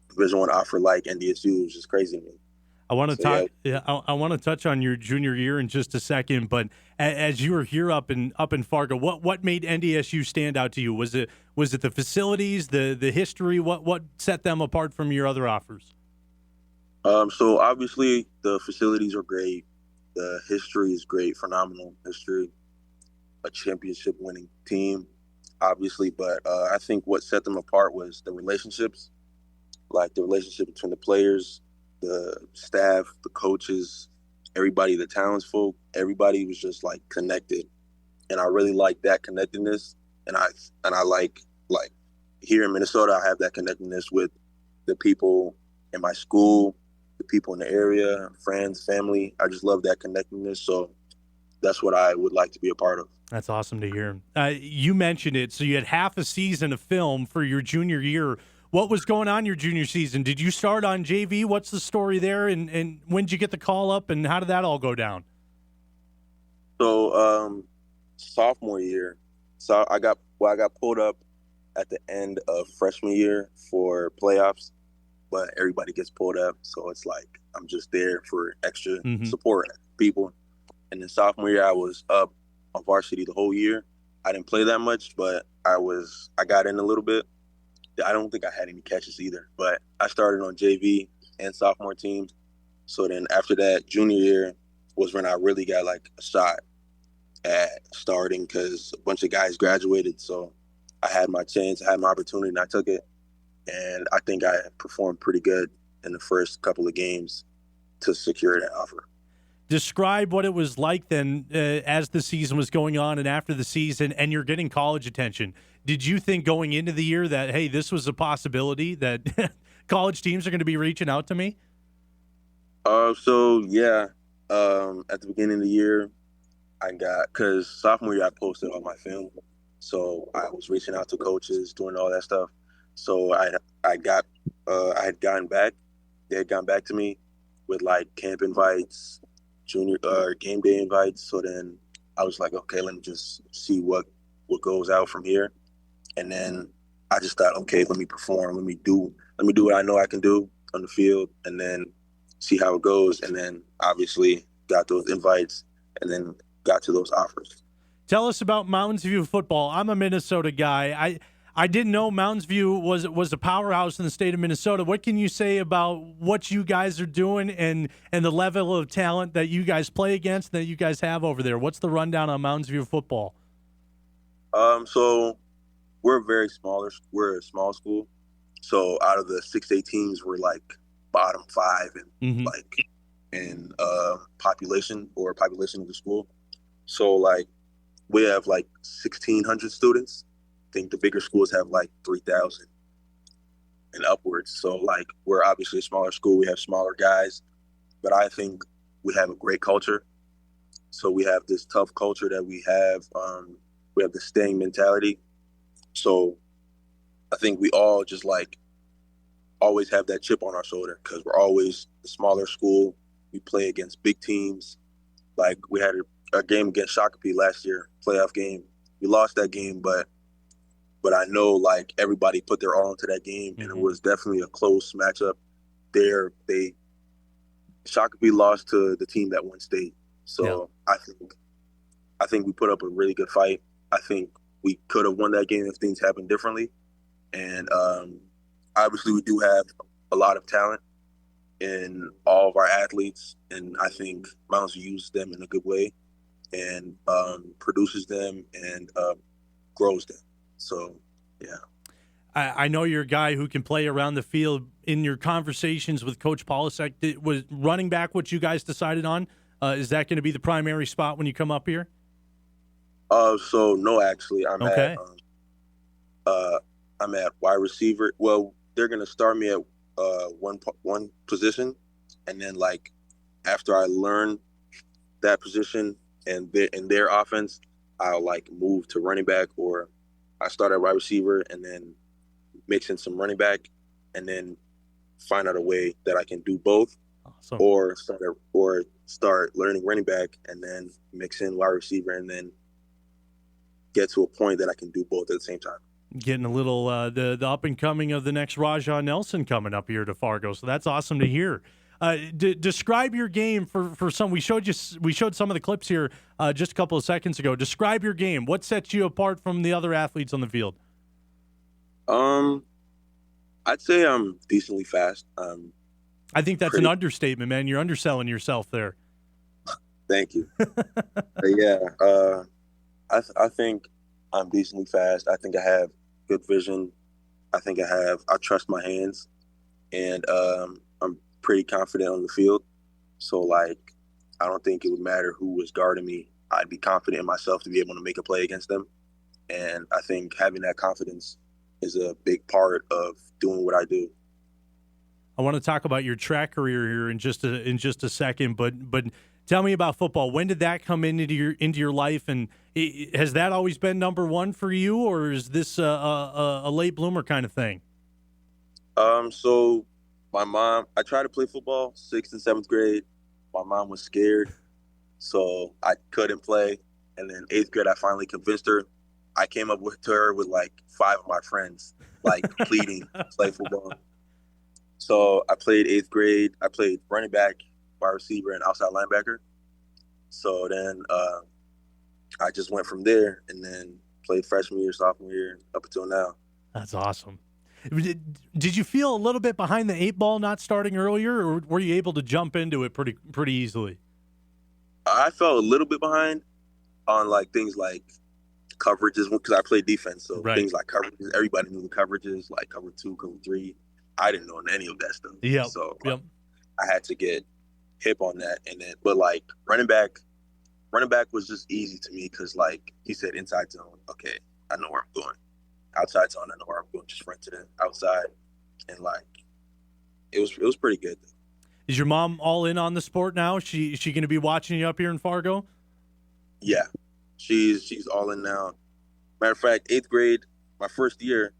Speaker 12: Division I offer like NDSU was just crazy to me.
Speaker 1: I want to talk. Yeah, I want to touch on your junior year in just a second. But as you were here up in Fargo, what made NDSU stand out to you? Was it the facilities, the history? What set them apart from your other offers?
Speaker 12: So obviously the facilities are great. The history is great, phenomenal history. A championship winning team, obviously. But I think what set them apart was the relationships, the relationship between the players, the staff, the coaches, everybody, the townsfolk. Everybody was just connected, and I really like that connectedness. And I like here in Minnesota, I have that connectedness with the people in my school, the people in the area, friends, family. I just love that connectedness. So that's what I would like to be a part of.
Speaker 1: That's awesome to hear. You mentioned it. So you had half a season of film for your junior year. What was going on your junior season? Did you start on JV? What's the story there? And when did you get the call up, and how did that all go down?
Speaker 12: So sophomore year, so I got pulled up at the end of freshman year for playoffs, but everybody gets pulled up. So it's like I'm just there for extra support people. And then sophomore year, I was up on varsity the whole year. I didn't play that much, but I got in a little bit. I don't think I had any catches either, but I started on JV and sophomore teams. So then after that, junior year was when I really got like a shot at starting because a bunch of guys graduated. So I had my chance, I had my opportunity, and I took it. And I think I performed pretty good in the first couple of games to secure that offer.
Speaker 1: Describe what it was like then as the season was going on and after the season, and you're getting college attention. Did you think going into the year that, hey, this was a possibility that college teams are going to be reaching out to me?
Speaker 12: So yeah, at the beginning of the year, because sophomore year I posted all my film. So I was reaching out to coaches, doing all that stuff. So I had gotten back. They had gotten back to me with like camp invites, junior game day invites. So then I was like, okay, let me just see what goes out from here. And then I just thought, okay, let me perform, let me do what I know I can do on the field, and then see how it goes. And then obviously got those invites, and then got to those offers.
Speaker 1: Tell us about Mountains View football. I'm a Minnesota guy. I didn't know Mountains View was a powerhouse in the state of Minnesota. What can you say about what you guys are doing and the level of talent that you guys play against, that you guys have over there? What's the rundown on Mountains View football?
Speaker 12: So we're we're a small school. So out of the 6A teams, we're like bottom 5 and like in population of the school. So like we have like 1,600 students. I think the bigger schools have like 3,000 and upwards. So like we're obviously a smaller school. We have smaller guys, but I think we have a great culture. So we have this tough culture that we have. We have the staying mentality. So I think we all just like always have that chip on our shoulder because we're always a smaller school. We play against big teams. Like we had a game against Shakopee last year, playoff game. We lost that game, but I know like everybody put their all into that game, and it was definitely a close matchup. Shakopee lost to the team that won state, so I think we put up a really good fight. I think we could have won that game if things happened differently, and obviously we do have a lot of talent in all of our athletes, and I think Mountains uses them in a good way and produces them and grows them. So, yeah.
Speaker 1: I know you're a guy who can play around the field. In your conversations with Coach Polisek, was running back what you guys decided on? Is that going to be the primary spot when you come up here?
Speaker 12: So no, actually, I'm at wide receiver. Well, they're going to start me at one position, and then like after I learn that position and their offense, I'll like move to running back, or I start at wide receiver and then mix in some running back, and then find out a way that I can do both.
Speaker 1: Awesome.
Speaker 12: Or start learning running back and then mix in wide receiver, and then get to a point that I can do both at the same time.
Speaker 1: Getting a little the up and coming of the next Rajah Nelson coming up here to Fargo, so that's awesome to hear. Describe your game for some. We showed some of the clips here just a couple of seconds ago. Describe your game. What sets you apart from the other athletes on the field?
Speaker 12: I'd say I'm decently fast.
Speaker 1: I think that's an understatement, man. You're underselling yourself there.
Speaker 12: Thank you. I think I'm decently fast. I think I have good vision. I trust my hands, and I'm pretty confident on the field. So like, I don't think it would matter who was guarding me. I'd be confident in myself to be able to make a play against them. And I think having that confidence is a big part of doing what I do.
Speaker 1: I want to talk about your track career here in just a second, but tell me about football. When did that come into your life, and has that always been number one for you, or is this a late bloomer kind of thing?
Speaker 12: So my mom, I tried to play football 6th and 7th grade. My mom was scared, so I couldn't play. And then 8th grade, I finally convinced her I came up to her with like 5 of my friends, like pleading to play football. So I played 8th grade. I played running back, wide receiver, and outside linebacker. So then I just went from there and then played freshman year, sophomore year, up until now.
Speaker 1: That's awesome. Did you feel a little bit behind the 8 ball not starting earlier, or were you able to jump into it pretty easily?
Speaker 12: I felt a little bit behind on like things like coverages because I played defense. So things like coverages, everybody knew the coverages, like cover 2, cover 3. I didn't know any of that stuff.
Speaker 1: Yeah.
Speaker 12: So I had to get hip on that. And then, but like running back was just easy to me because like he said inside zone. Okay, I know where I'm going. Outside zone, I know where I'm going. Just run to the outside, and like it was pretty good.
Speaker 1: Is your mom all in on the sport now? She going to be watching you up here in Fargo?
Speaker 12: Yeah, she's all in now. Matter of fact, 8th grade, my first year,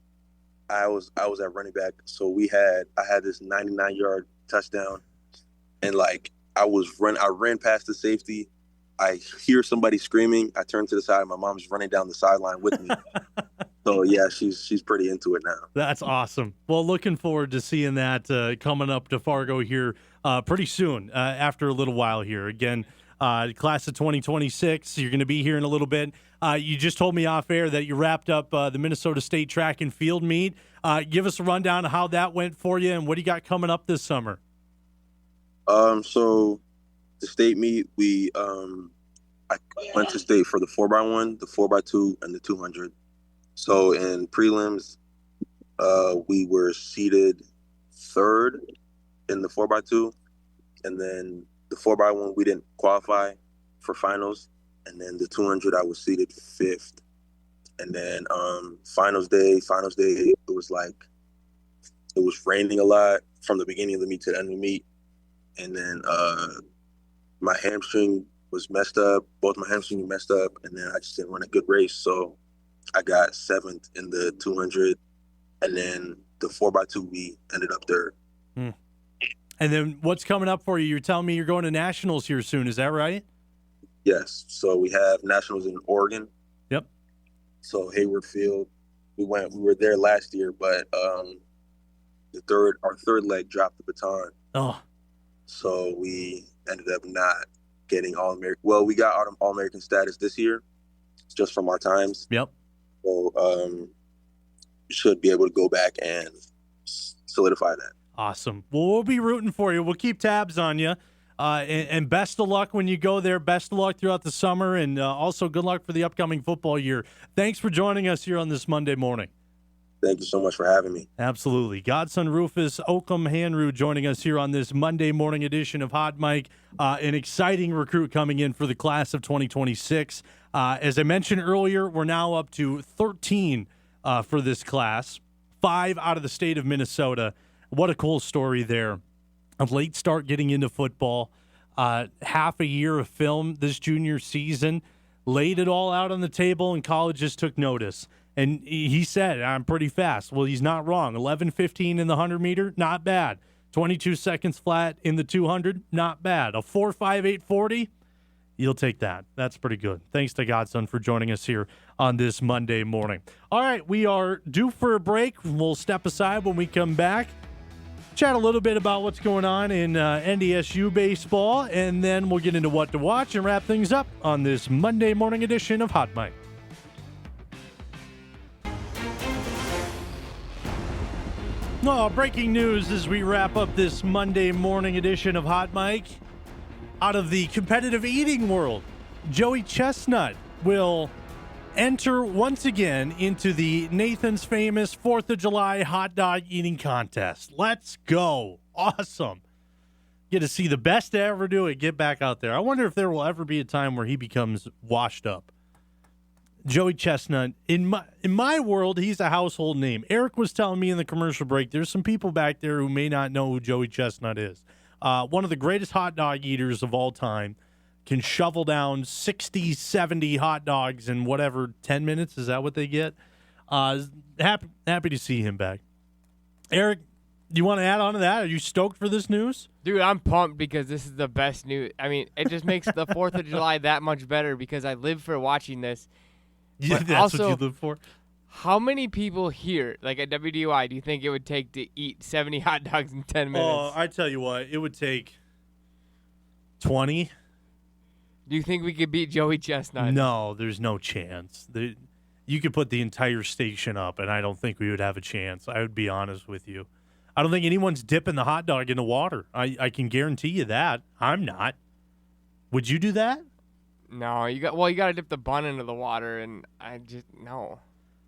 Speaker 12: I was at running back. So I had this 99-yard touchdown, and like I ran past the safety. I hear somebody screaming. I turn to the side. My mom's running down the sideline with me. So yeah, she's pretty into it now.
Speaker 1: That's awesome. Well, looking forward to seeing that coming up to Fargo here pretty soon. After a little while here, again, class of 2026. You're going to be here in a little bit. You just told me off air that you wrapped up the Minnesota State track and field meet. Give us a rundown of how that went for you and what do you got coming up this summer.
Speaker 12: So the state meet, I went to state for the 4x1, the 4x2, and the 200. So in prelims, we were seeded 3rd in the 4x2, and then the 4x1 we didn't qualify for finals, and then the 200 I was seeded 5th, and then finals day it was raining a lot from the beginning of the meet to the end of the meet, and then my hamstring was messed up. Both my hamstrings were messed up, and then I just didn't run a good race. So I got 7th in the 200, and then the 4x2 we ended up 3rd.
Speaker 1: And then what's coming up for you? You're telling me you're going to nationals here soon. Is that right?
Speaker 12: Yes. So we have nationals in Oregon.
Speaker 1: Yep.
Speaker 12: So Hayward Field, we were there last year, but our third leg dropped the baton.
Speaker 1: Oh.
Speaker 12: So we ended up not getting All-American. Well, we got All-American status this year, just from our times.
Speaker 1: Yep.
Speaker 12: So we should be able to go back and solidify that.
Speaker 1: Awesome. Well, we'll be rooting for you. We'll keep tabs on you. And best of luck when you go there. Best of luck throughout the summer, and also good luck for the upcoming football year. Thanks for joining us here on this Monday morning.
Speaker 12: Thank you so much for having me.
Speaker 1: Absolutely. Godson Rufus-Okomhanru joining us here on this Monday morning edition of Hot Mic. An exciting recruit coming in for the class of 2026. As I mentioned earlier, we're now up to 13 for this class, 5 out of the state of Minnesota. What a cool story there. A late start getting into football, half a year of film this junior season, laid it all out on the table, and college just took notice. And he said, I'm pretty fast. Well, he's not wrong. 11:15 in the 100-meter, not bad. 22 seconds flat in the 200, not bad. A 4.58 40, you'll take that. That's pretty good. Thanks to Godson for joining us here on this Monday morning. All right, we are due for a break. We'll step aside when we come back. Chat a little bit about what's going on in NDSU baseball, and then we'll get into what to watch and wrap things up on this Monday morning edition of Hot Mic. Breaking news as we wrap up this Monday morning edition of Hot Mic. Out of the competitive eating world, Joey Chestnut will enter once again into the Nathan's famous 4th of July hot dog eating contest. Let's go. Awesome. Get to see the best to ever do it get back out there. I wonder if there will ever be a time where he becomes washed up. Joey Chestnut, in my world, he's a household name. Eric was telling me in the commercial break, there's some people back there who may not know who Joey Chestnut is. One of the greatest hot dog eaters of all time. Can shovel down 60, 70 hot dogs in whatever, 10 minutes? Is that what they get? Happy to see him back. Eric, do you want to add on to that? Are you stoked for this news?
Speaker 11: Dude, I'm pumped because this is the best news. I mean, it just makes the 4th of July that much better because I live for watching this.
Speaker 1: Yeah,
Speaker 11: But
Speaker 1: that's
Speaker 11: also,
Speaker 1: what you live for.
Speaker 11: How many people here, like at WDY, do you think it would take to eat 70 hot dogs in 10 minutes?
Speaker 1: Oh, I tell you what, it would take 20.
Speaker 11: Do you think we could beat Joey Chestnut?
Speaker 1: No, there's no chance. You could put the entire station up, and I don't think we would have a chance. I would be honest with you. I don't think anyone's dipping the hot dog in the water. I can guarantee you that. I'm not. Would you do that?
Speaker 11: No, you got to dip the bun into the water, and no.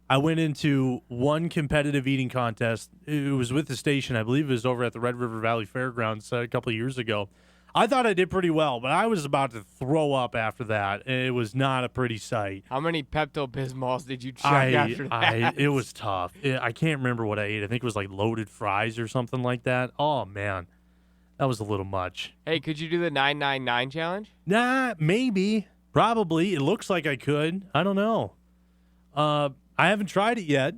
Speaker 1: I went into one competitive eating contest. It was with the station. I believe it was over at the Red River Valley Fairgrounds a couple of years ago. I thought I did pretty well, but I was about to throw up after that. It was not a pretty sight.
Speaker 11: How many Pepto-Bismols did you chug after that?
Speaker 1: It was tough. I can't remember what I ate. I think it was like loaded fries or something like that. Oh, man. That was a little much.
Speaker 11: Hey, could you do the 999 challenge?
Speaker 1: Nah, maybe. Probably. It looks like I could. I don't know. I haven't tried it yet.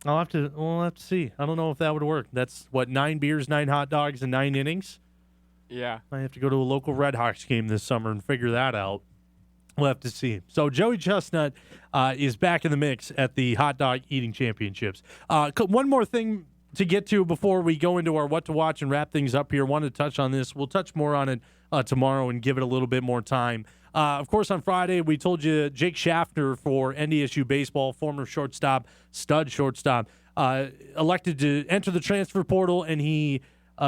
Speaker 1: We'll have to see. I don't know if that would work. That's, 9 beers, 9 hot dogs, and 9 innings?
Speaker 11: Yeah.
Speaker 1: I have to go to a local Red Hawks game this summer and figure that out. We'll have to see. So Joey Chestnut is back in the mix at the Hot Dog Eating Championships. One more thing to get to before we go into our what to watch and wrap things up here. Wanted to touch on this. We'll touch more on it tomorrow and give it a little bit more time. Of course, on Friday, we told you Jake Schaffner for NDSU baseball, former shortstop, stud shortstop, elected to enter the transfer portal, and he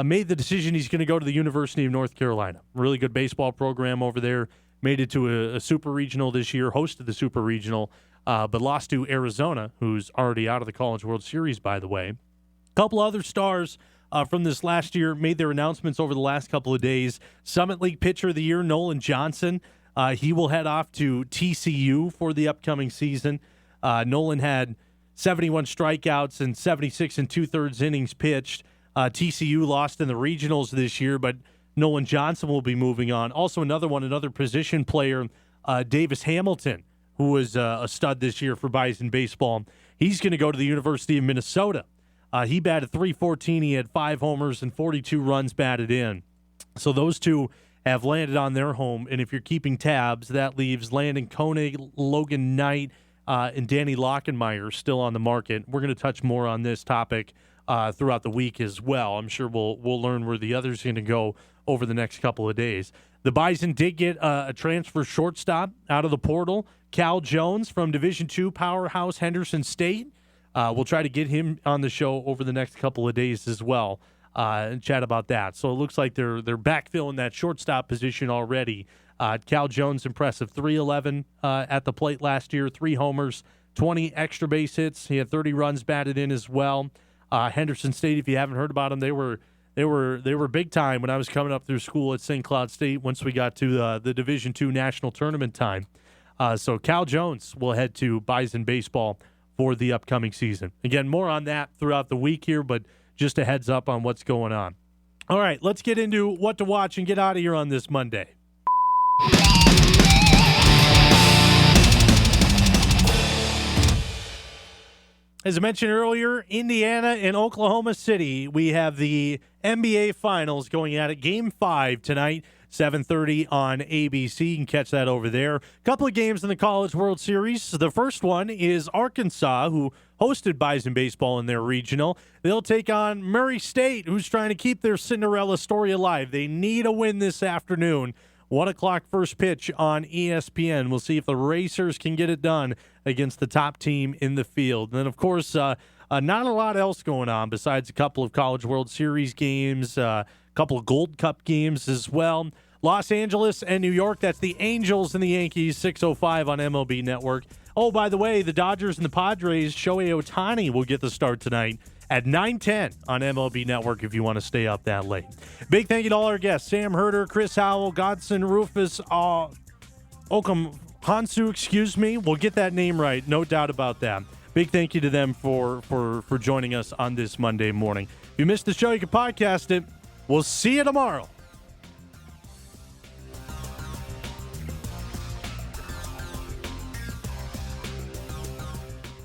Speaker 1: made the decision he's going to go to the University of North Carolina. Really good baseball program over there. Made it to a super regional this year, hosted the super regional, but lost to Arizona, who's already out of the College World Series, by the way. A couple other stars from this last year made their announcements over the last couple of days. Summit League Pitcher of the Year, Nolan Johnson. He will head off to TCU for the upcoming season. Nolan had 71 strikeouts and 76 2/3 innings pitched. TCU lost in the regionals this year, but Nolan Johnson will be moving on. Also another position player, Davis Hamilton, who was a stud this year for Bison baseball. He's going to go to the University of Minnesota. He batted .314. He had 5 homers and 42 runs batted in. So those two have landed on their home, and if you're keeping tabs, that leaves Landon Koenig, Logan Knight, and Danny Lockenmeyer still on the market. We're going to touch more on this topic throughout the week as well. I'm sure we'll learn where the others are going to go over the next couple of days. The Bison did get a transfer shortstop out of the portal, Cal Jones from Division II powerhouse Henderson State. We'll try to get him on the show over the next couple of days as well and chat about that. So it looks like they're backfilling that shortstop position already. Cal Jones, impressive, 311 at the plate last year, 3 homers, 20 extra base hits. He had 30 runs batted in as well. Henderson State, if you haven't heard about them, they were big time when I was coming up through school at St. Cloud State once we got to the Division II national tournament time. So Cal Jones will head to Bison baseball for the upcoming season. Again, more on that throughout the week here, but just a heads up on what's going on. All right, let's get into what to watch and get out of here on this Monday. As I mentioned earlier, Indiana and Oklahoma City, we have the NBA Finals going at it. Game 5 tonight, 7:30 on ABC. You can catch that over there. A couple of games in the College World Series. The first one is Arkansas, who hosted Bison baseball in their regional. They'll take on Murray State, who's trying to keep their Cinderella story alive. They need a win this afternoon. 1 o'clock first pitch on ESPN. We'll see if the Racers can get it done against the top team in the field. And then, of course, not a lot else going on besides a couple of College World Series games, a couple of Gold Cup games as well. Los Angeles and New York, that's the Angels and the Yankees, 6:05 on MLB Network. Oh, by the way, the Dodgers and the Padres, Shohei Ohtani will get the start tonight at 9:10 on MLB Network if you want to stay up that late. Big thank you to all our guests, Sam Herder, Chris Howell, Godson Rufus-Okomhanru, We'll get that name right, no doubt about that. Big thank you to them for joining us on this Monday morning. If you missed the show, you can podcast it. We'll see you tomorrow.